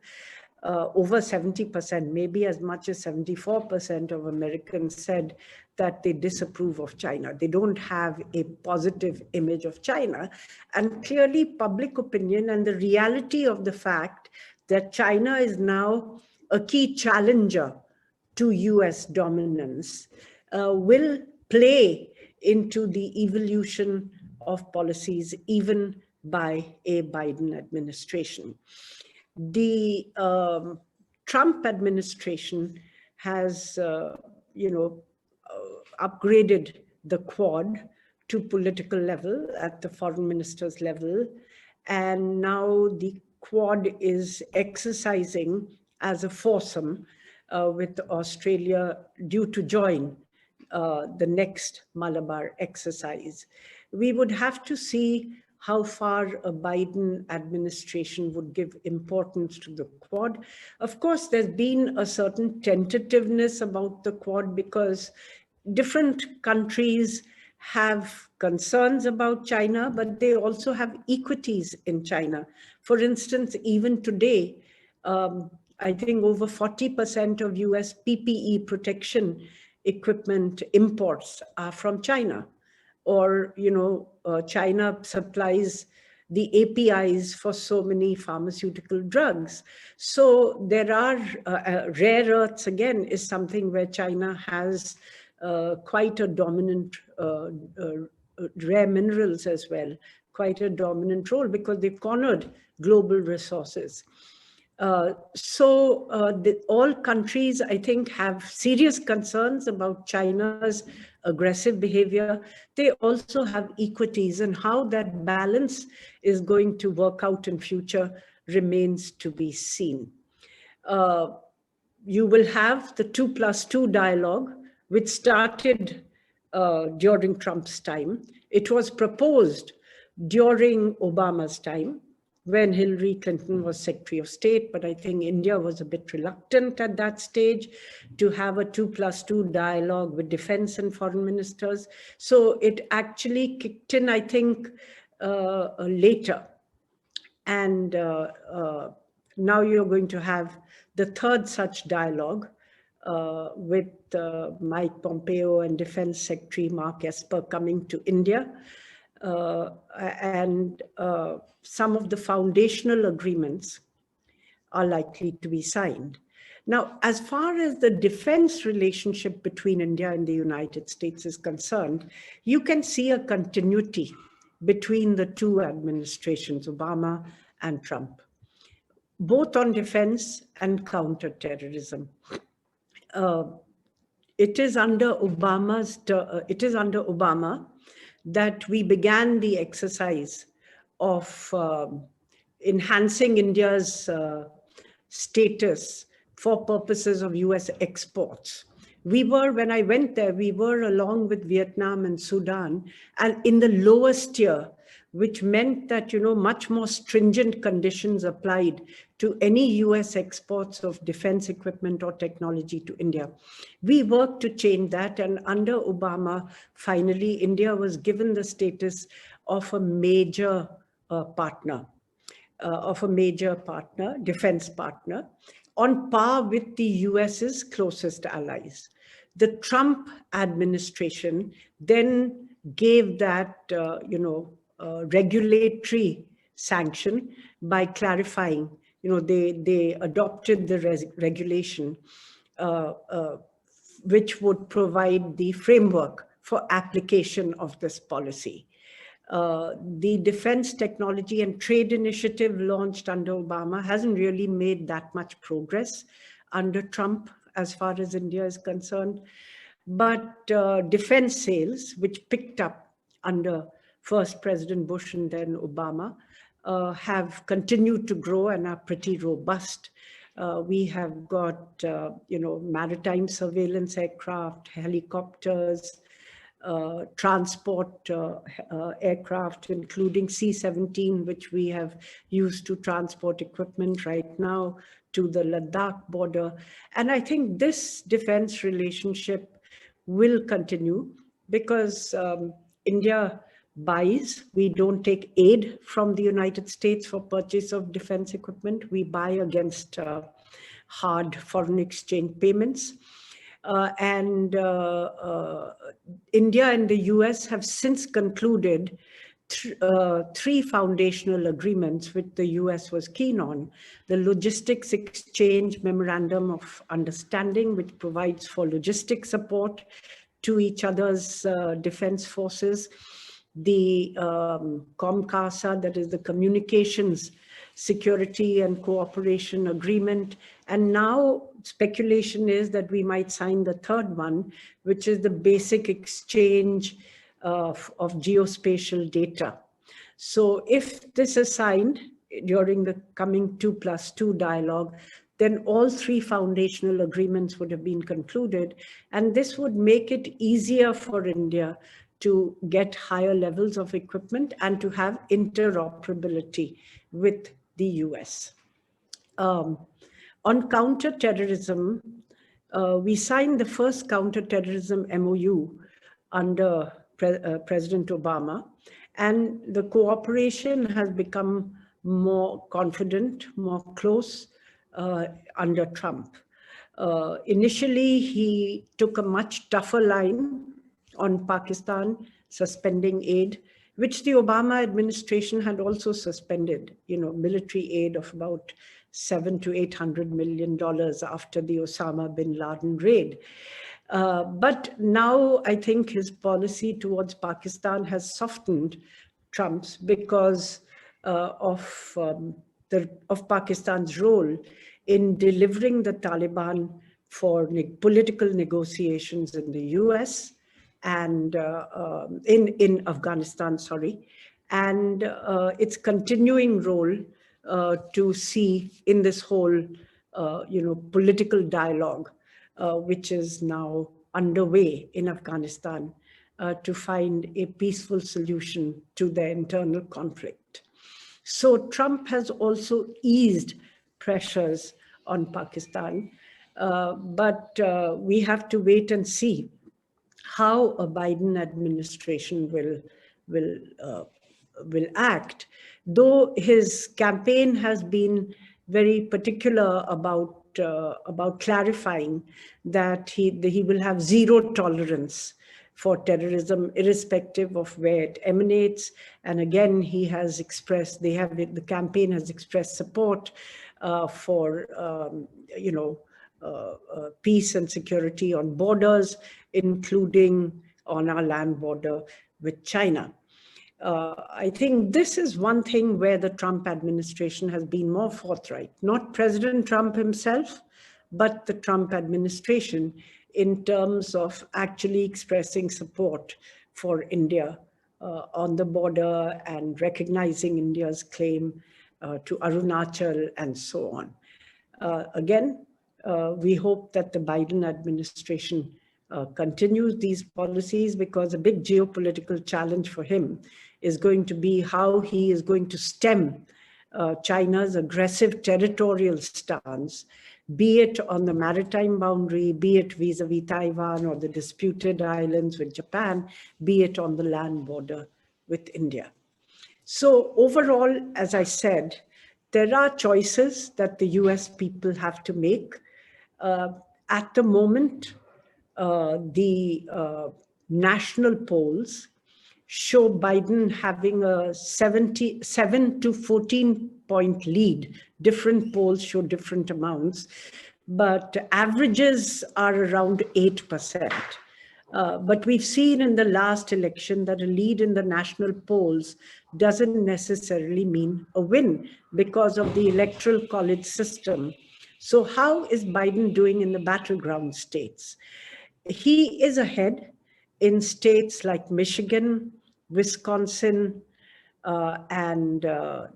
Speaker 3: over 70%, maybe as much as 74% of Americans said that they disapprove of China. They don't have a positive image of China. And clearly public opinion and the reality of the fact that China is now a key challenger to US dominance will play into the evolution of policies even by a Biden administration. The Trump administration has, upgraded the Quad to political level at the foreign minister's level. And now the Quad is exercising as a foursome with Australia due to join the next Malabar exercise. We would have to see how far a Biden administration would give importance to the Quad. Of course, there's been a certain tentativeness about the Quad because different countries have concerns about China, but they also have equities in China. For instance, even today, I think over 40% of US PPE protection equipment imports are from China. Or, China supplies the APIs for so many pharmaceutical drugs. So there are rare earths, again, is something where China has quite a dominant, rare minerals as well, quite a dominant role because they've cornered global resources. All countries, I think, have serious concerns about China's aggressive behavior. They also have equities, and how that balance is going to work out in future remains to be seen. You will have the 2+2 dialogue, which started during Trump's time. It was proposed during Obama's time, when Hillary Clinton was Secretary of State, but I think India was a bit reluctant at that stage to have a 2+2 dialogue with defense and foreign ministers. So it actually kicked in, I think, later. And now you're going to have the third such dialogue with Mike Pompeo and Defense Secretary Mark Esper coming to India. And some of the foundational agreements are likely to be signed. Now, as far as the defense relationship between India and the United States is concerned, you can see a continuity between the two administrations, Obama and Trump, both on defense and counterterrorism. It is under Obama that we began the exercise of enhancing India's status for purposes of US exports. We were, when I went there, we were along with Vietnam and Sudan, and in the lowest tier, which meant that, much more stringent conditions applied to any US exports of defense equipment or technology to India. We worked to change that, and under Obama, finally, India was given the status of a major partner, defense partner, on par with the US's closest allies. The Trump administration then gave that, regulatory sanction by clarifying, they adopted the regulation which would provide the framework for application of this policy. The Defense Technology and Trade Initiative launched under Obama hasn't really made that much progress under Trump as far as India is concerned. But defense sales, which picked up under first President Bush and then Obama, have continued to grow and are pretty robust. We have got, maritime surveillance aircraft, helicopters, transport aircraft, including C-17, which we have used to transport equipment right now to the Ladakh border. And I think this defense relationship will continue because India buys. We don't take aid from the United States for purchase of defense equipment. We buy against hard foreign exchange payments. India and the US have since concluded three foundational agreements, which the US was keen on. The Logistics Exchange Memorandum of Understanding, which provides for logistic support to each other's defense forces. The COMCASA, that is the Communications Security and Cooperation Agreement. And now speculation is that we might sign the third one, which is the Basic Exchange of Geospatial Data. So if this is signed during the coming 2+2 dialogue, then all three foundational agreements would have been concluded. And this would make it easier for India to get higher levels of equipment and to have interoperability with the US. On counterterrorism, we signed the first counterterrorism MOU under President Obama, and the cooperation has become more confident, more close under Trump. Initially, he took a much tougher line on Pakistan, suspending aid, which the Obama administration had also suspended, military aid of about $700 to $800 million after the Osama bin Laden raid. But now I think his policy towards Pakistan has softened Trump's because of Pakistan's role in delivering the Taliban for political negotiations in the US and in Afghanistan, and its continuing role to see in this whole, political dialogue, which is now underway in Afghanistan to find a peaceful solution to their internal conflict. So Trump has also eased pressures on Pakistan, but we have to wait and see how a Biden administration will act. Though his campaign has been very particular about clarifying that he will have zero tolerance for terrorism, irrespective of where it emanates. And again, he has expressed, the campaign has expressed support for, peace and security on borders, including on our land border with China. I think this is one thing where the Trump administration has been more forthright, not President Trump himself, but the Trump administration in terms of actually expressing support for India on the border and recognizing India's claim to Arunachal and so on. Again, we hope that the Biden administration continues these policies, because a big geopolitical challenge for him is going to be how he is going to stem China's aggressive territorial stance, be it on the maritime boundary, be it vis-a-vis Taiwan or the disputed islands with Japan, be it on the land border with India. So overall, as I said, there are choices that the US people have to make. At the moment, the national polls show Biden having a 7 to 14 point lead. Different polls show different amounts, but averages are around 8%. But we've seen in the last election that a lead in the national polls doesn't necessarily mean a win because of the electoral college system. So how is Biden doing in the battleground states? He is ahead in states like Michigan, Wisconsin, and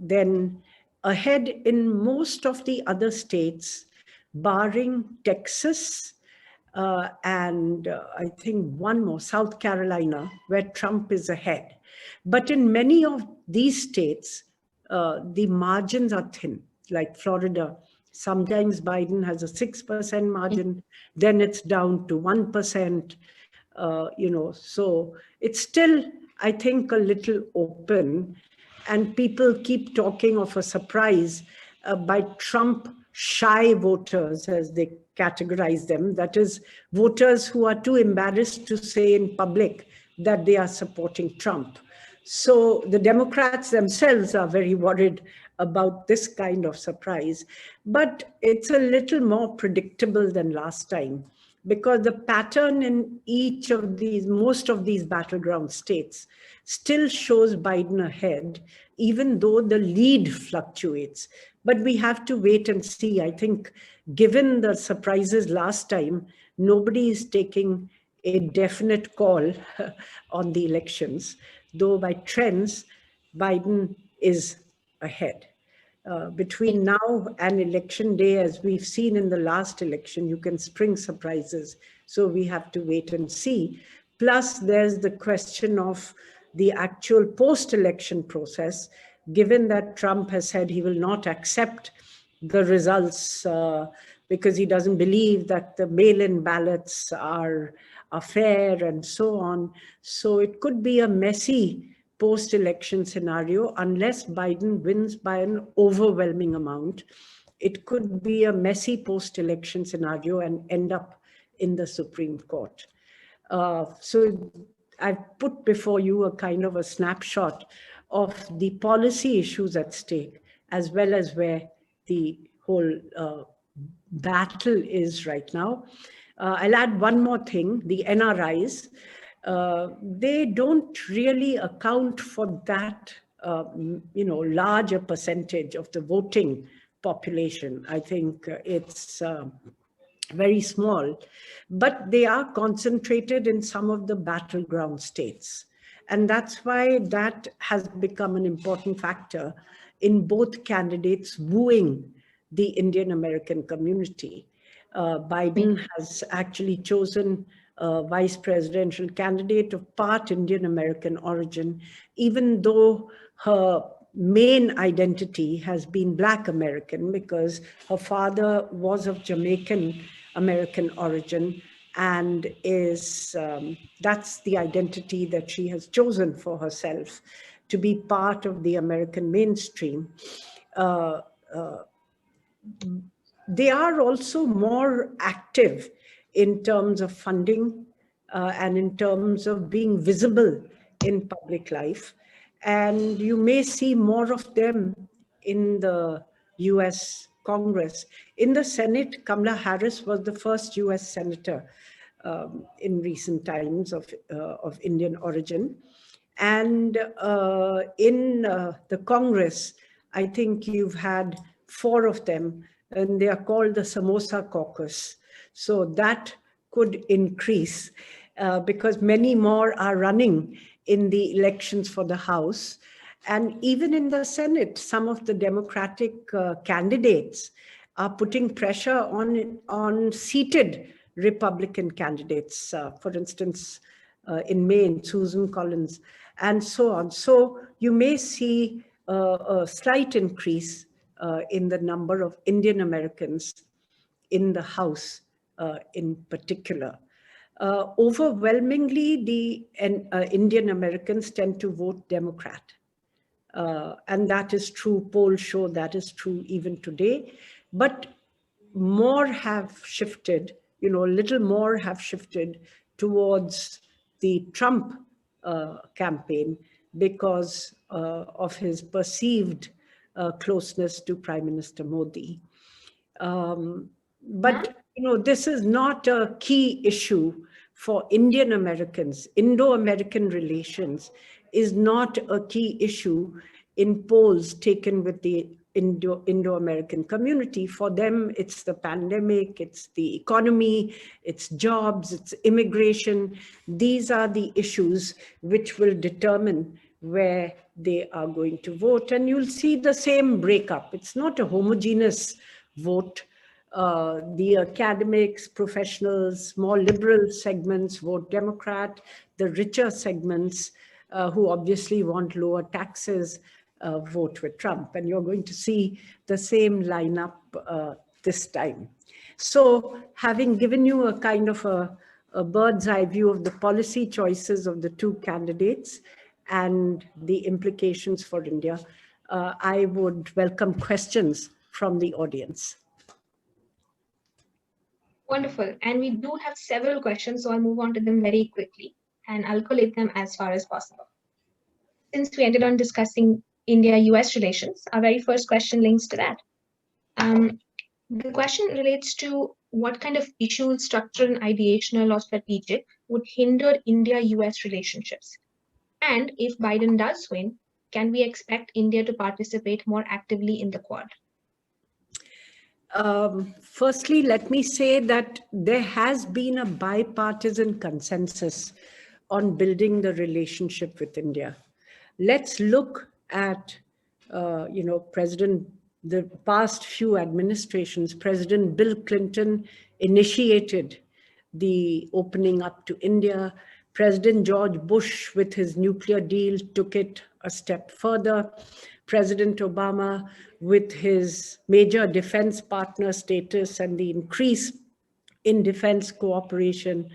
Speaker 3: then ahead in most of the other states, barring Texas, and I think one more, South Carolina, where Trump is ahead. But in many of these states, the margins are thin, like Florida. Sometimes Biden has a 6% margin, then it's down to 1%, so it's still, I think, a little open. And people keep talking of a surprise by Trump shy voters, as they categorize them, that is, voters who are too embarrassed to say in public that they are supporting Trump. So the Democrats themselves are very worried about this kind of surprise. But it's a little more predictable than last time, because the pattern in each of these, most of these battleground states still shows Biden ahead, even though the lead fluctuates. But we have to wait and see. I think, given the surprises last time, nobody is taking a definite call on the elections, though by trends, Biden is ahead. Between now and election day, as we've seen in the last election, you can spring surprises. So we have to wait and see. Plus, there's the question of the actual post-election process, given that Trump has said he will not accept the results because he doesn't believe that the mail-in ballots are fair and so on. So it could be a messy post-election scenario unless Biden wins by an overwhelming amount. It could be a messy post-election scenario and end up in the Supreme Court. So I've put before you a kind of a snapshot of the policy issues at stake, as well as where the whole battle is right now. I'll add one more thing, the NRIs. They don't really account for that, larger percentage of the voting population. I think it's very small, but they are concentrated in some of the battleground states. And that's why that has become an important factor in both candidates wooing the Indian American community. Biden has actually chosen a vice presidential candidate of part Indian American origin, even though her main identity has been Black American, because her father was of Jamaican American origin and is, that's the identity that she has chosen for herself, to be part of the American mainstream. They are also more active in terms of funding and in terms of being visible in public life. And you may see more of them in the US Congress. In the Senate, Kamala Harris was the first US senator in recent times of Indian origin. And in the Congress, I think you've had 4 of them, and they are called the Samosa Caucus. So that could increase because many more are running in the elections for the House. And even in the Senate, some of the Democratic candidates are putting pressure on seated Republican candidates, for instance, in Maine, Susan Collins, and so on. So you may see a slight increase in the number of Indian Americans in the House in particular. Overwhelmingly, the Indian Americans tend to vote Democrat. And that is true, polls show that is true even today. But more have shifted, a little more have shifted towards the Trump campaign because of his perceived closeness to Prime Minister Modi. But this is not a key issue for Indian Americans. Indo-American relations is not a key issue in polls taken with the Indo-American community. For them, it's the pandemic, it's the economy, it's jobs, it's immigration. These are the issues which will determine where they are going to vote. And you'll see the same breakup. It's not a homogeneous vote. The academics, professionals, more liberal segments vote Democrat. The richer segments who obviously want lower taxes vote with Trump. And you're going to see the same lineup this time. So having given you a kind of a bird's eye view of the policy choices of the 2 candidates and the implications for India, I would welcome questions from the audience.
Speaker 2: Wonderful. And we do have several questions, so I'll move on to them very quickly and I'll collate them as far as possible. Since we ended on discussing India-US relations, our very first question links to that. The question relates to what kind of issues, structural, ideational, or strategic, would hinder India-US relationships? And if Biden does win, can we expect India to participate more actively in the Quad?
Speaker 3: Firstly, let me say that there has been a bipartisan consensus on building the relationship with India. Let's look at, the past few administrations. President Bill Clinton initiated the opening up to India. President George Bush, with his nuclear deal, took it a step further. President Obama, with his major defense partner status and the increase in defense cooperation,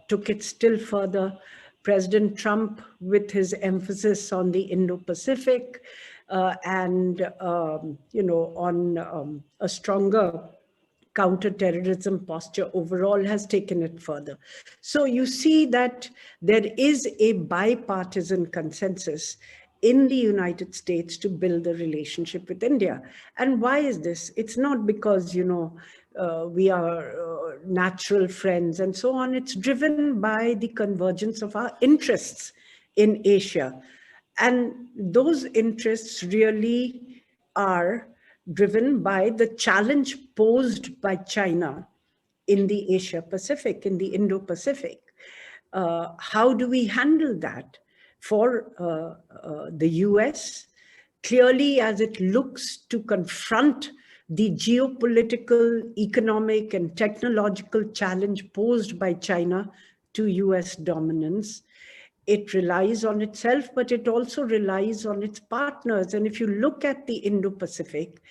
Speaker 3: took it still further. President Trump, with his emphasis on the Indo-Pacific and on a stronger counter-terrorism posture overall, has taken it further. So you see that there is a bipartisan consensus in the United States to build a relationship with India. And why is this? It's not because, we are natural friends and so on. It's driven by the convergence of our interests in Asia. And those interests really are driven by the challenge posed by China in the Asia Pacific, in the Indo-Pacific. How do we handle that? For the US, clearly as it looks to confront the geopolitical, economic, and technological challenge posed by China to US dominance, it relies on itself, but it also relies on its partners. And if you look at the Indo-Pacific,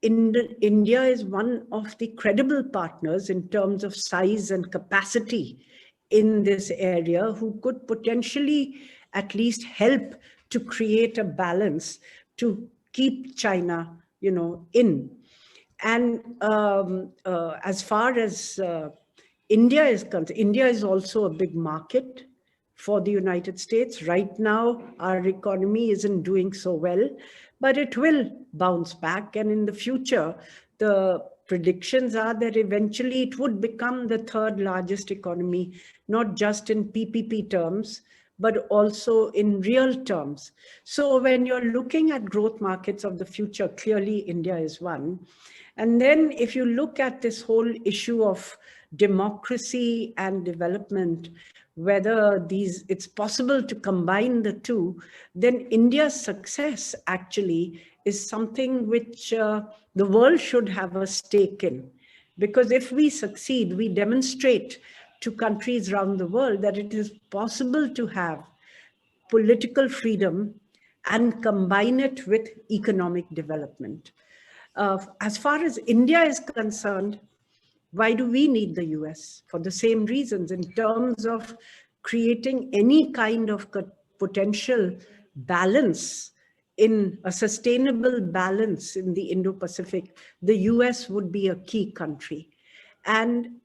Speaker 3: India is one of the credible partners in terms of size and capacity in this area, who could potentially at least help to create a balance to keep China, in. And as far as India is concerned, India is also a big market for the United States. Right now, our economy isn't doing so well, but it will bounce back. And in the future, the predictions are that eventually it would become the third largest economy, not just in PPP terms, but also in real terms. So when you're looking at growth markets of the future, clearly India is one. And then if you look at this whole issue of democracy and development, whether it's possible to combine the two, then India's success actually is something which the world should have a stake in. Because if we succeed, we demonstrate to countries around the world that it is possible to have political freedom and combine it with economic development. As far as India is concerned, why do we need the US? For the same reasons, in terms of creating any kind of potential balance, in a sustainable balance in the Indo-Pacific, the US would be a key country. And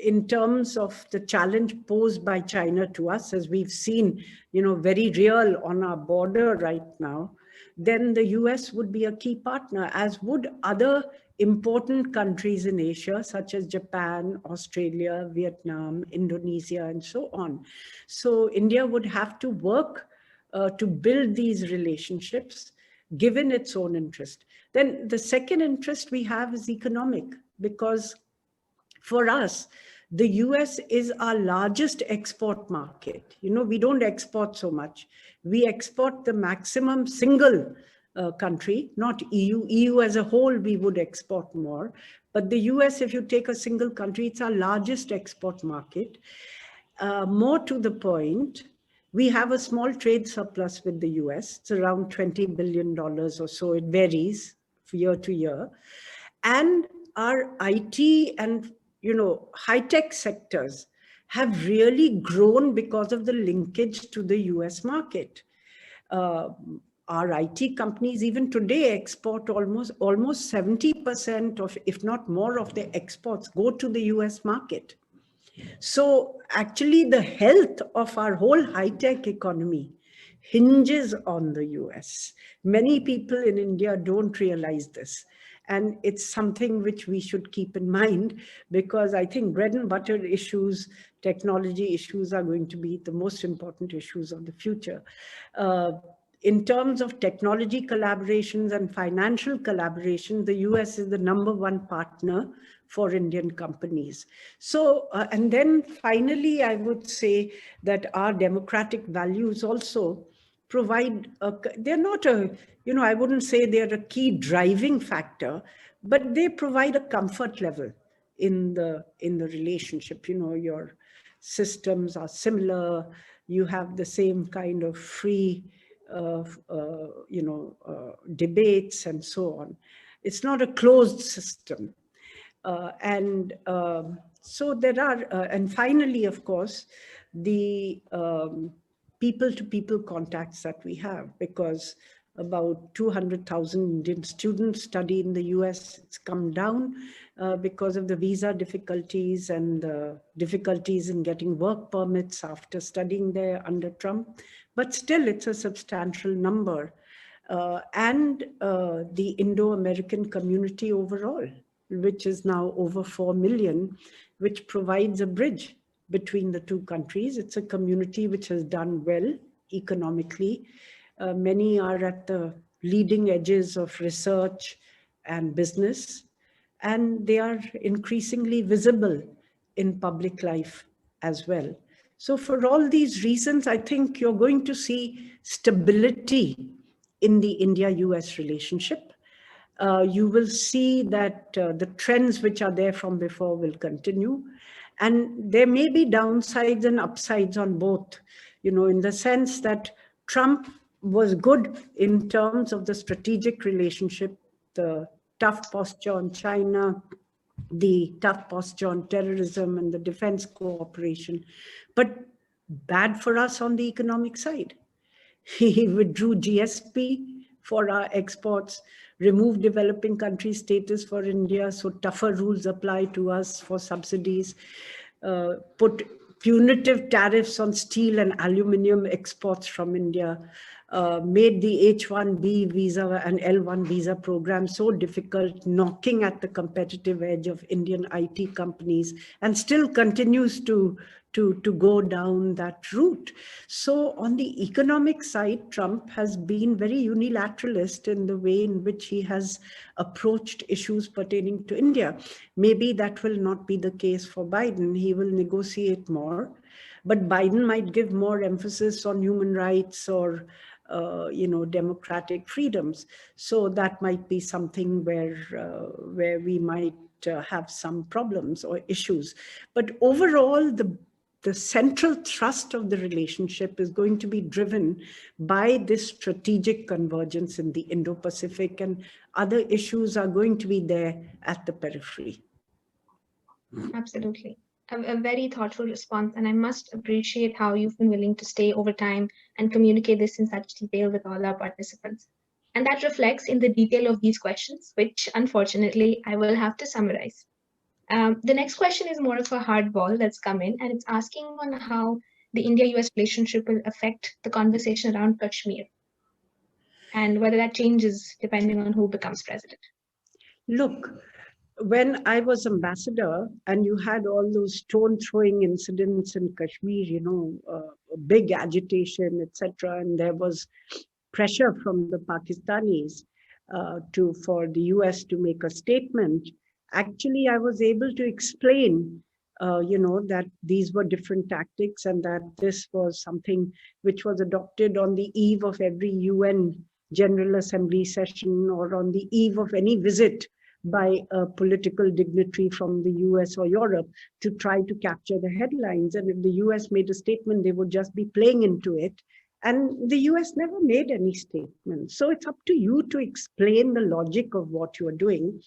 Speaker 3: in terms of the challenge posed by China to us, as we've seen, very real on our border right now, then the US would be a key partner, as would other important countries in Asia, such as Japan, Australia, Vietnam, Indonesia, and so on. So India would have to work to build these relationships, given its own interest. Then the second interest we have is economic, because for us, the US is our largest export market. We don't export so much. We export the maximum single country, not EU. EU as a whole, we would export more. But the US, if you take a single country, it's our largest export market. More to the point, we have a small trade surplus with the US. It's around $20 billion or so. It varies year to year. And our IT and high-tech sectors have really grown because of the linkage to the US market. Our IT companies even today export almost 70% of, if not more, of their exports go to the US market. So actually the health of our whole high-tech economy hinges on the US. Many people in India don't realize this. And it's something which we should keep in mind, because I think bread and butter issues, technology issues are going to be the most important issues of the future. In terms of technology collaborations and financial collaboration, the US is the #1 partner for Indian companies. So, and then finally, I would say that our democratic values also provide, they're not I wouldn't say they're a key driving factor, but they provide a comfort level in the relationship. Your systems are similar, you have the same kind of free debates and so on. It's not a closed system. So there are, and finally, of course, the people-to-people contacts that we have, because about 200,000 Indian students study in the US. It's come down because of the visa difficulties and the difficulties in getting work permits after studying there under Trump. But still, it's a substantial number. And the Indo-American community overall, which is now over 4 million, which provides a bridge between the two countries. It's a community which has done well economically. Many are at the leading edges of research and business, and they are increasingly visible in public life as well. So for all these reasons, I think you're going to see stability in the India-US relationship. You will see that the trends which are there from before will continue. And there may be downsides and upsides on both, in the sense that Trump was good in terms of the strategic relationship, the tough posture on China, the tough posture on terrorism and the defense cooperation, but bad for us on the economic side. He withdrew GSP for our exports, removed developing country status for India, so tougher rules apply to us for subsidies, put punitive tariffs on steel and aluminium exports from India, made the H-1B visa and L-1 visa program so difficult, knocking at the competitive edge of Indian IT companies, and still continues to go down that route. So on the economic side, Trump has been very unilateralist in the way in which he has approached issues pertaining to India. Maybe that will not be the case for Biden. He will negotiate more, but Biden might give more emphasis on human rights or democratic freedoms. So that might be something where we might have some problems or issues. But overall, the central thrust of the relationship is going to be driven by this strategic convergence in the Indo-Pacific, and other issues are going to be there at the periphery.
Speaker 2: Absolutely. A very thoughtful response, and I must appreciate how you've been willing to stay over time and communicate this in such detail with all our participants. And that reflects in the detail of these questions, which unfortunately I will have to summarize. The next question is more of a hardball that's come in, and it's asking on how the India-US relationship will affect the conversation around Kashmir and whether that changes depending on who becomes president.
Speaker 3: Look, when I was ambassador and you had all those stone throwing incidents in Kashmir, big agitation, etc., and there was pressure from the Pakistanis for the US to make a statement. Actually, I was able to explain, that these were different tactics and that this was something which was adopted on the eve of every UN General Assembly session or on the eve of any visit by a political dignitary from the US or Europe to try to capture the headlines. And if the US made a statement, they would just be playing into it. And the US never made any statement. So it's up to you to explain the logic of what you're doing.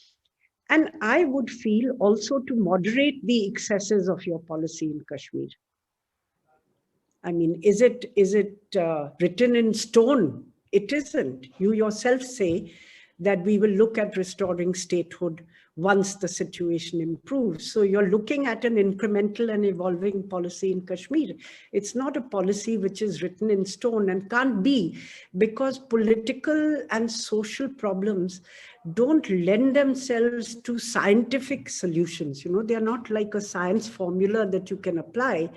Speaker 3: And I would feel also to moderate the excesses of your policy in Kashmir. I mean, is it written in stone? It isn't. You yourself say that we will look at restoring statehood once the situation improves. So you're looking at an incremental and evolving policy in Kashmir. It's not a policy which is written in stone and can't be, because political and social problems don't lend themselves to scientific solutions. They're not like a science formula that you can apply.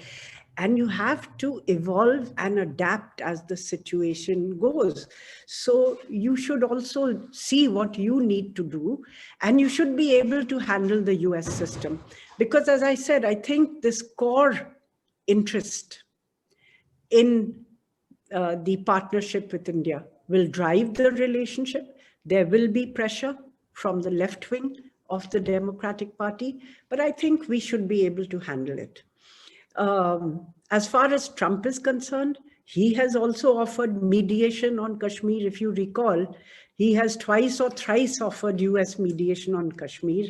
Speaker 3: And you have to evolve and adapt as the situation goes. So you should also see what you need to do, and you should be able to handle the US system. Because as I said, I think this core interest in the partnership with India will drive the relationship. There will be pressure from the left wing of the Democratic Party, but I think we should be able to handle it. As far as Trump is concerned, he has also offered mediation on Kashmir. If you recall, he has twice or thrice offered US mediation on Kashmir,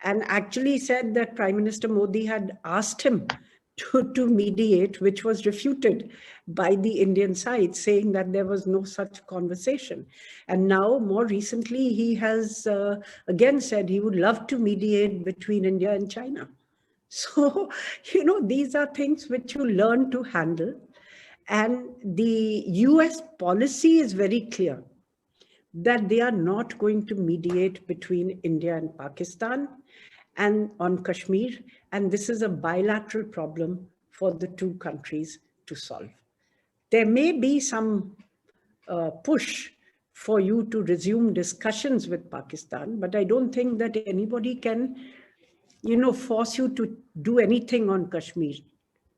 Speaker 3: and actually said that Prime Minister Modi had asked him to mediate, which was refuted by the Indian side, saying that there was no such conversation. And now, more recently, he has again said he would love to mediate between India and China. So, these are things which you learn to handle. And the US policy is very clear that they are not going to mediate between India and Pakistan and on Kashmir. And this is a bilateral problem for the two countries to solve. There may be some push for you to resume discussions with Pakistan, but I don't think that anybody can force you to do anything on Kashmir.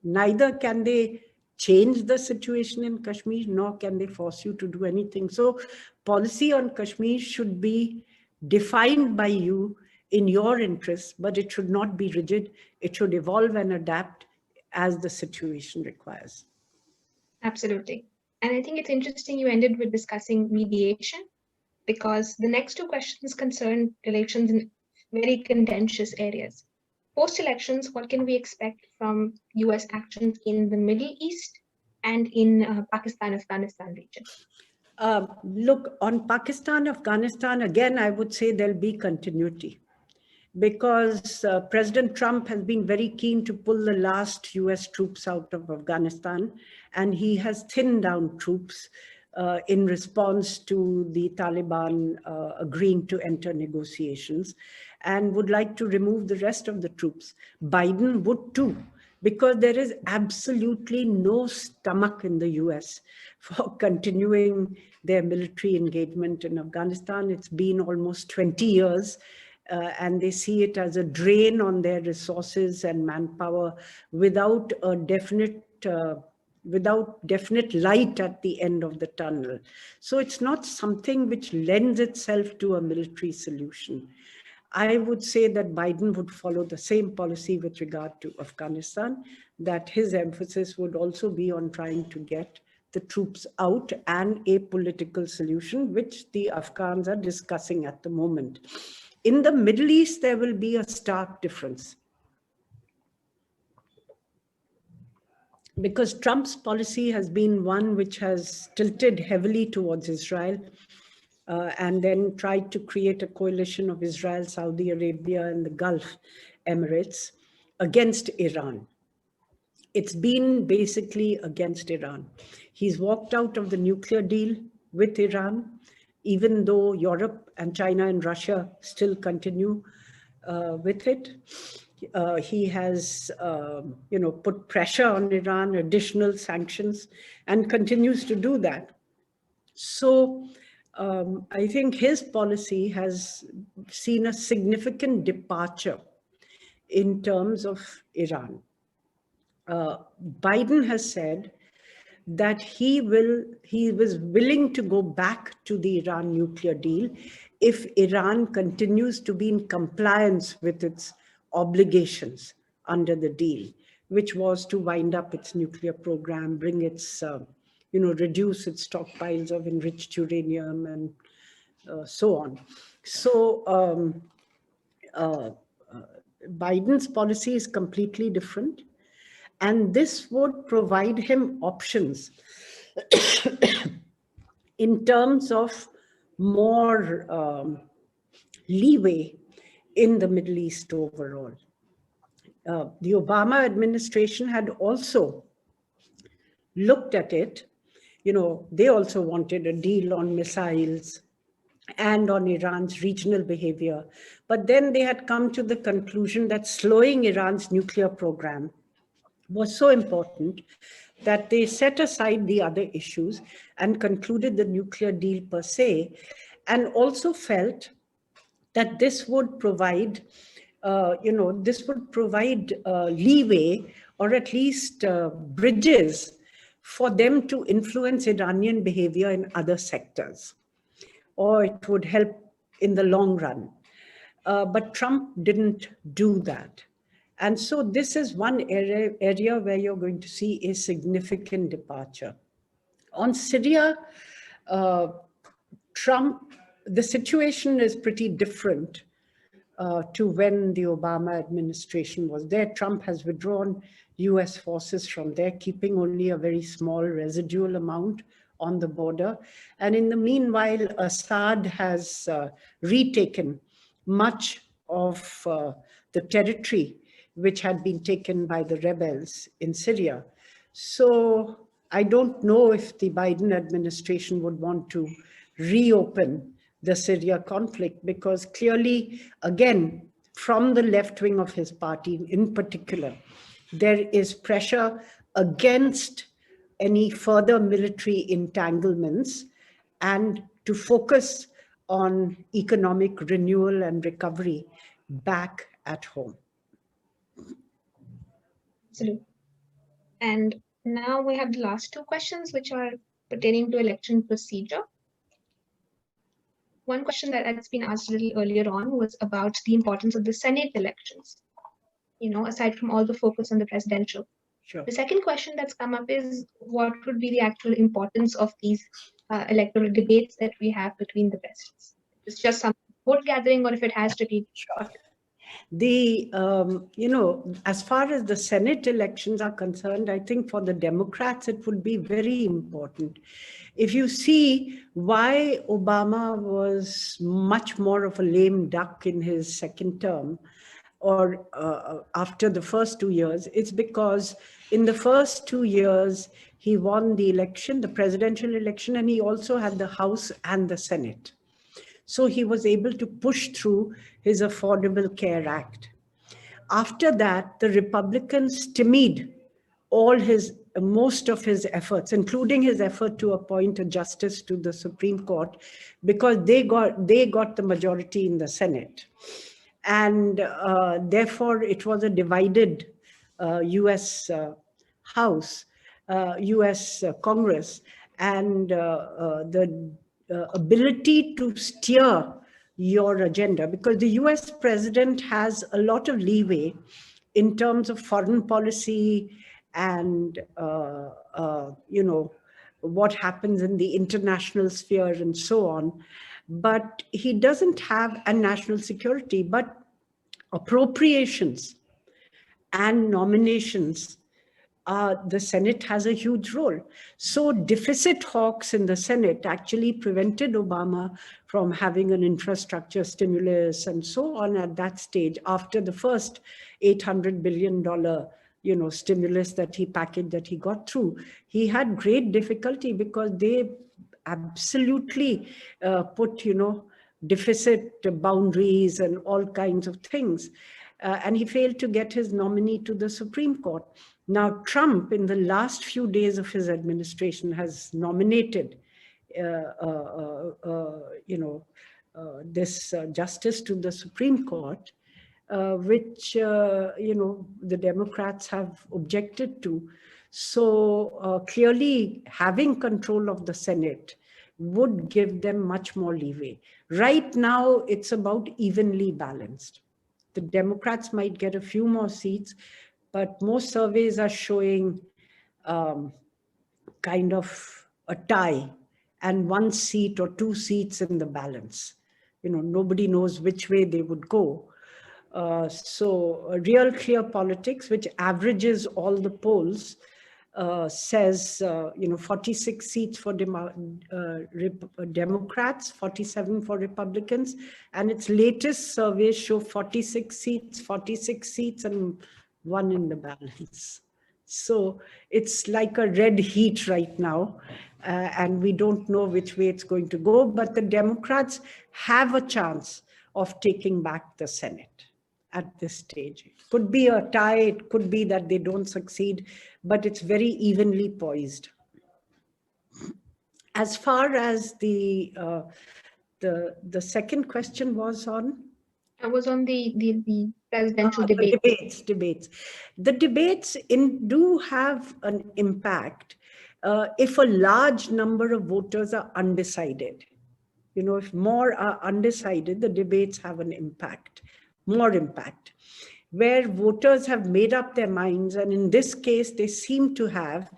Speaker 3: Neither can they change the situation in Kashmir, nor can they force you to do anything. So policy on Kashmir should be defined by you in your interests, but it should not be rigid. It should evolve and adapt as the situation requires.
Speaker 2: Absolutely. And I think it's interesting you ended with discussing mediation, because the next two questions concern elections in very contentious areas. Post-elections, what can we expect from US actions in the Middle East and in Pakistan-Afghanistan region?
Speaker 3: Look, on Pakistan, Afghanistan, again, I would say there'll be continuity. because President Trump has been very keen to pull the last US troops out of Afghanistan, and he has thinned down troops in response to the Taliban agreeing to enter negotiations, and would like to remove the rest of the troops. Biden would too, because there is absolutely no stomach in the US for continuing their military engagement in Afghanistan. It's been almost 20 years. And they see it as a drain on their resources and manpower without a definite light at the end of the tunnel. So it's not something which lends itself to a military solution. I would say that Biden would follow the same policy with regard to Afghanistan, that his emphasis would also be on trying to get the troops out and a political solution, which the Afghans are discussing at the moment. In the Middle East, there will be a stark difference, because Trump's policy has been one which has tilted heavily towards Israel, and then tried to create a coalition of Israel, Saudi Arabia, and the Gulf Emirates against Iran. It's been basically against Iran. He's walked out of the nuclear deal with Iran, even though Europe and China and Russia still continue with it. He has, put pressure on Iran, additional sanctions, and continues to do that. So I think his policy has seen a significant departure in terms of Iran. Biden has said that he was willing to go back to the Iran nuclear deal if Iran continues to be in compliance with its obligations under the deal, which was to wind up its nuclear program, bring its, reduce its stockpiles of enriched uranium and so on. So Biden's policy is completely different. And this would provide him options in terms of more leeway in the Middle East overall. The Obama administration had also looked at it. They also wanted a deal on missiles and on Iran's regional behavior. But then they had come to the conclusion that slowing Iran's nuclear program was so important that they set aside the other issues and concluded the nuclear deal per se, and also felt that this would provide, leeway, or at least bridges for them to influence Iranian behavior in other sectors, or it would help in the long run. But Trump didn't do that. And so this is one area where you're going to see a significant departure. On Syria, the situation is pretty different to when the Obama administration was there. Trump has withdrawn US forces from there, keeping only a very small residual amount on the border. And in the meanwhile, Assad has retaken much of the territory which had been taken by the rebels in Syria. So I don't know if the Biden administration would want to reopen the Syria conflict, because clearly, again, from the left wing of his party in particular, there is pressure against any further military entanglements and to focus on economic renewal and recovery back at home.
Speaker 2: Absolutely. And now we have the last two questions, which are pertaining to election procedure. One question that's been asked a little earlier on was about the importance of the Senate elections, aside from all the focus on the presidential.
Speaker 3: Sure.
Speaker 2: The second question that's come up is what would be the actual importance of these electoral debates that we have between the presidents? It's just some vote gathering, or if it has to be.
Speaker 3: Sure. As far as the Senate elections are concerned, I think for the Democrats, it would be very important. If you see why Obama was much more of a lame duck in his second term, or after the first 2 years, it's because in the first 2 years, he won the election, the presidential election, and he also had the House and the Senate. So he was able to push through his Affordable Care Act. After that, the Republicans stymied most of his efforts, including his effort to appoint a justice to the Supreme Court, because they got the majority in the Senate. And therefore, it was a divided US House, US Congress, and the ability to steer your agenda, because the US president has a lot of leeway in terms of foreign policy and, what happens in the international sphere and so on. But he doesn't have a national security, but appropriations and nominations, the Senate has a huge role. So deficit hawks in the Senate actually prevented Obama from having an infrastructure stimulus and so on at that stage, after the first $800 billion stimulus that he packaged, that he got through. He had great difficulty because they absolutely put, deficit boundaries and all kinds of things. And he failed to get his nominee to the Supreme Court. Now, Trump, in the last few days of his administration, has nominated, this justice to the Supreme Court, which, the Democrats have objected to. So clearly, having control of the Senate would give them much more leeway. Right now, it's about evenly balanced. The Democrats might get a few more seats, but most surveys are showing kind of a tie and 1 seat or 2 seats in the balance. Nobody knows which way they would go. So real clear politics, which averages all the polls, says, 46 seats for Democrats, 47 for Republicans, and its latest surveys show 46 seats, and 1 in the balance. So it's like a red heat right now, and we don't know which way it's going to go, but the Democrats have a chance of taking back the Senate at this stage. It could be a tie, it could be that they don't succeed, but it's very evenly poised. As far as the second question was on?
Speaker 2: I was on the presidential debate.
Speaker 3: Debates. The debates do have an impact if a large number of voters are undecided. If more are undecided, the debates have an impact, more impact. Where voters have made up their minds, and in this case, they seem to have,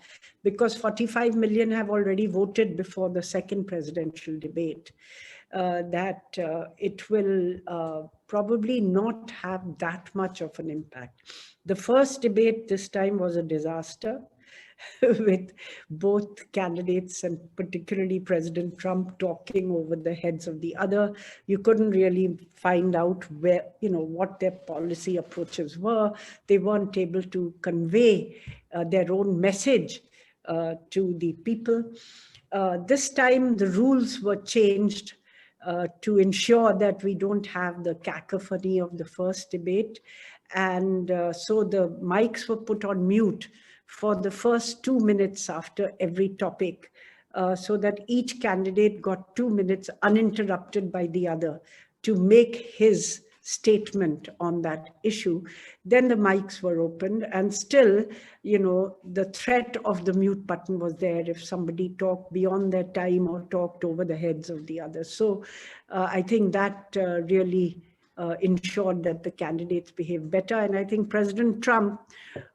Speaker 3: because 45 million have already voted before the second presidential debate, that it will probably not have that much of an impact. The first debate this time was a disaster, with both candidates and particularly President Trump talking over the heads of the other. You couldn't really find out where, what their policy approaches were. They weren't able to convey their own message to the people. This time the rules were changed to ensure that we don't have the cacophony of the first debate. And so the mics were put on mute for the first 2 minutes after every topic, so that each candidate got 2 minutes uninterrupted by the other to make his statement on that issue. Then the mics were opened, and still, the threat of the mute button was there if somebody talked beyond their time or talked over the heads of the others. So I think that really ensured that the candidates behaved better. And I think President Trump,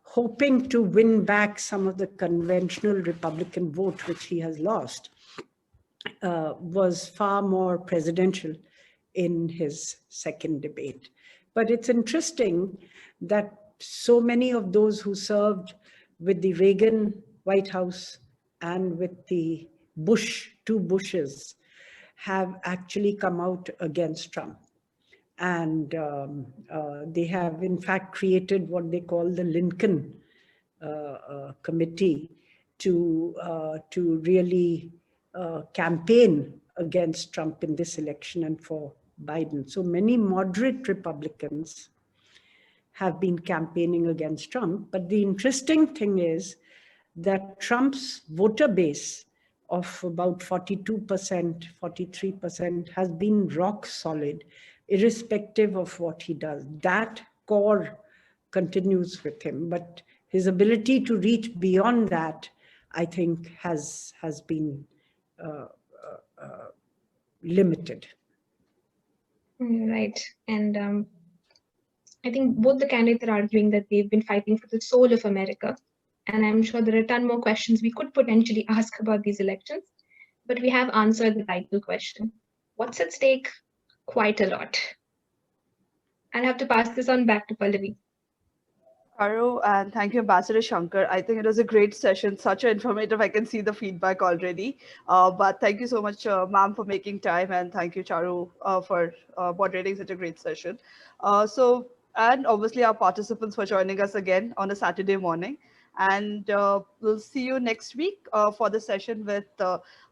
Speaker 3: hoping to win back some of the conventional Republican vote, which he has lost, was far more presidential in his second debate. But it's interesting that so many of those who served with the Reagan White House and with the Bush, two Bushes, have actually come out against Trump. And they have, in fact, created what they call the Lincoln Committee to really campaign against Trump in this election and for Biden. So many moderate Republicans have been campaigning against Trump. But the interesting thing is that Trump's voter base of about 42%, 43% has been rock solid, irrespective of what he does. That core continues with him, but his ability to reach beyond that, I think, has been limited.
Speaker 2: Right. And I think both the candidates are arguing that they've been fighting for the soul of America. And I'm sure there are a ton more questions we could potentially ask about these elections, but we have answered the title question. What's at stake? Quite a lot. I'll have to pass this on back to Pallavi.
Speaker 1: Charu, and thank you, Ambassador Shankar. I think it was a great session, such informative. I can see the feedback already. But thank you so much, ma'am, for making time, and thank you, Charu, for moderating such a great session. And obviously our participants for joining us again on a Saturday morning. And we'll see you next week for the session with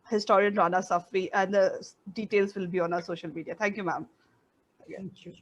Speaker 1: historian Rana Safvi, and the details will be on our social media. Thank you, ma'am.
Speaker 3: Thank you.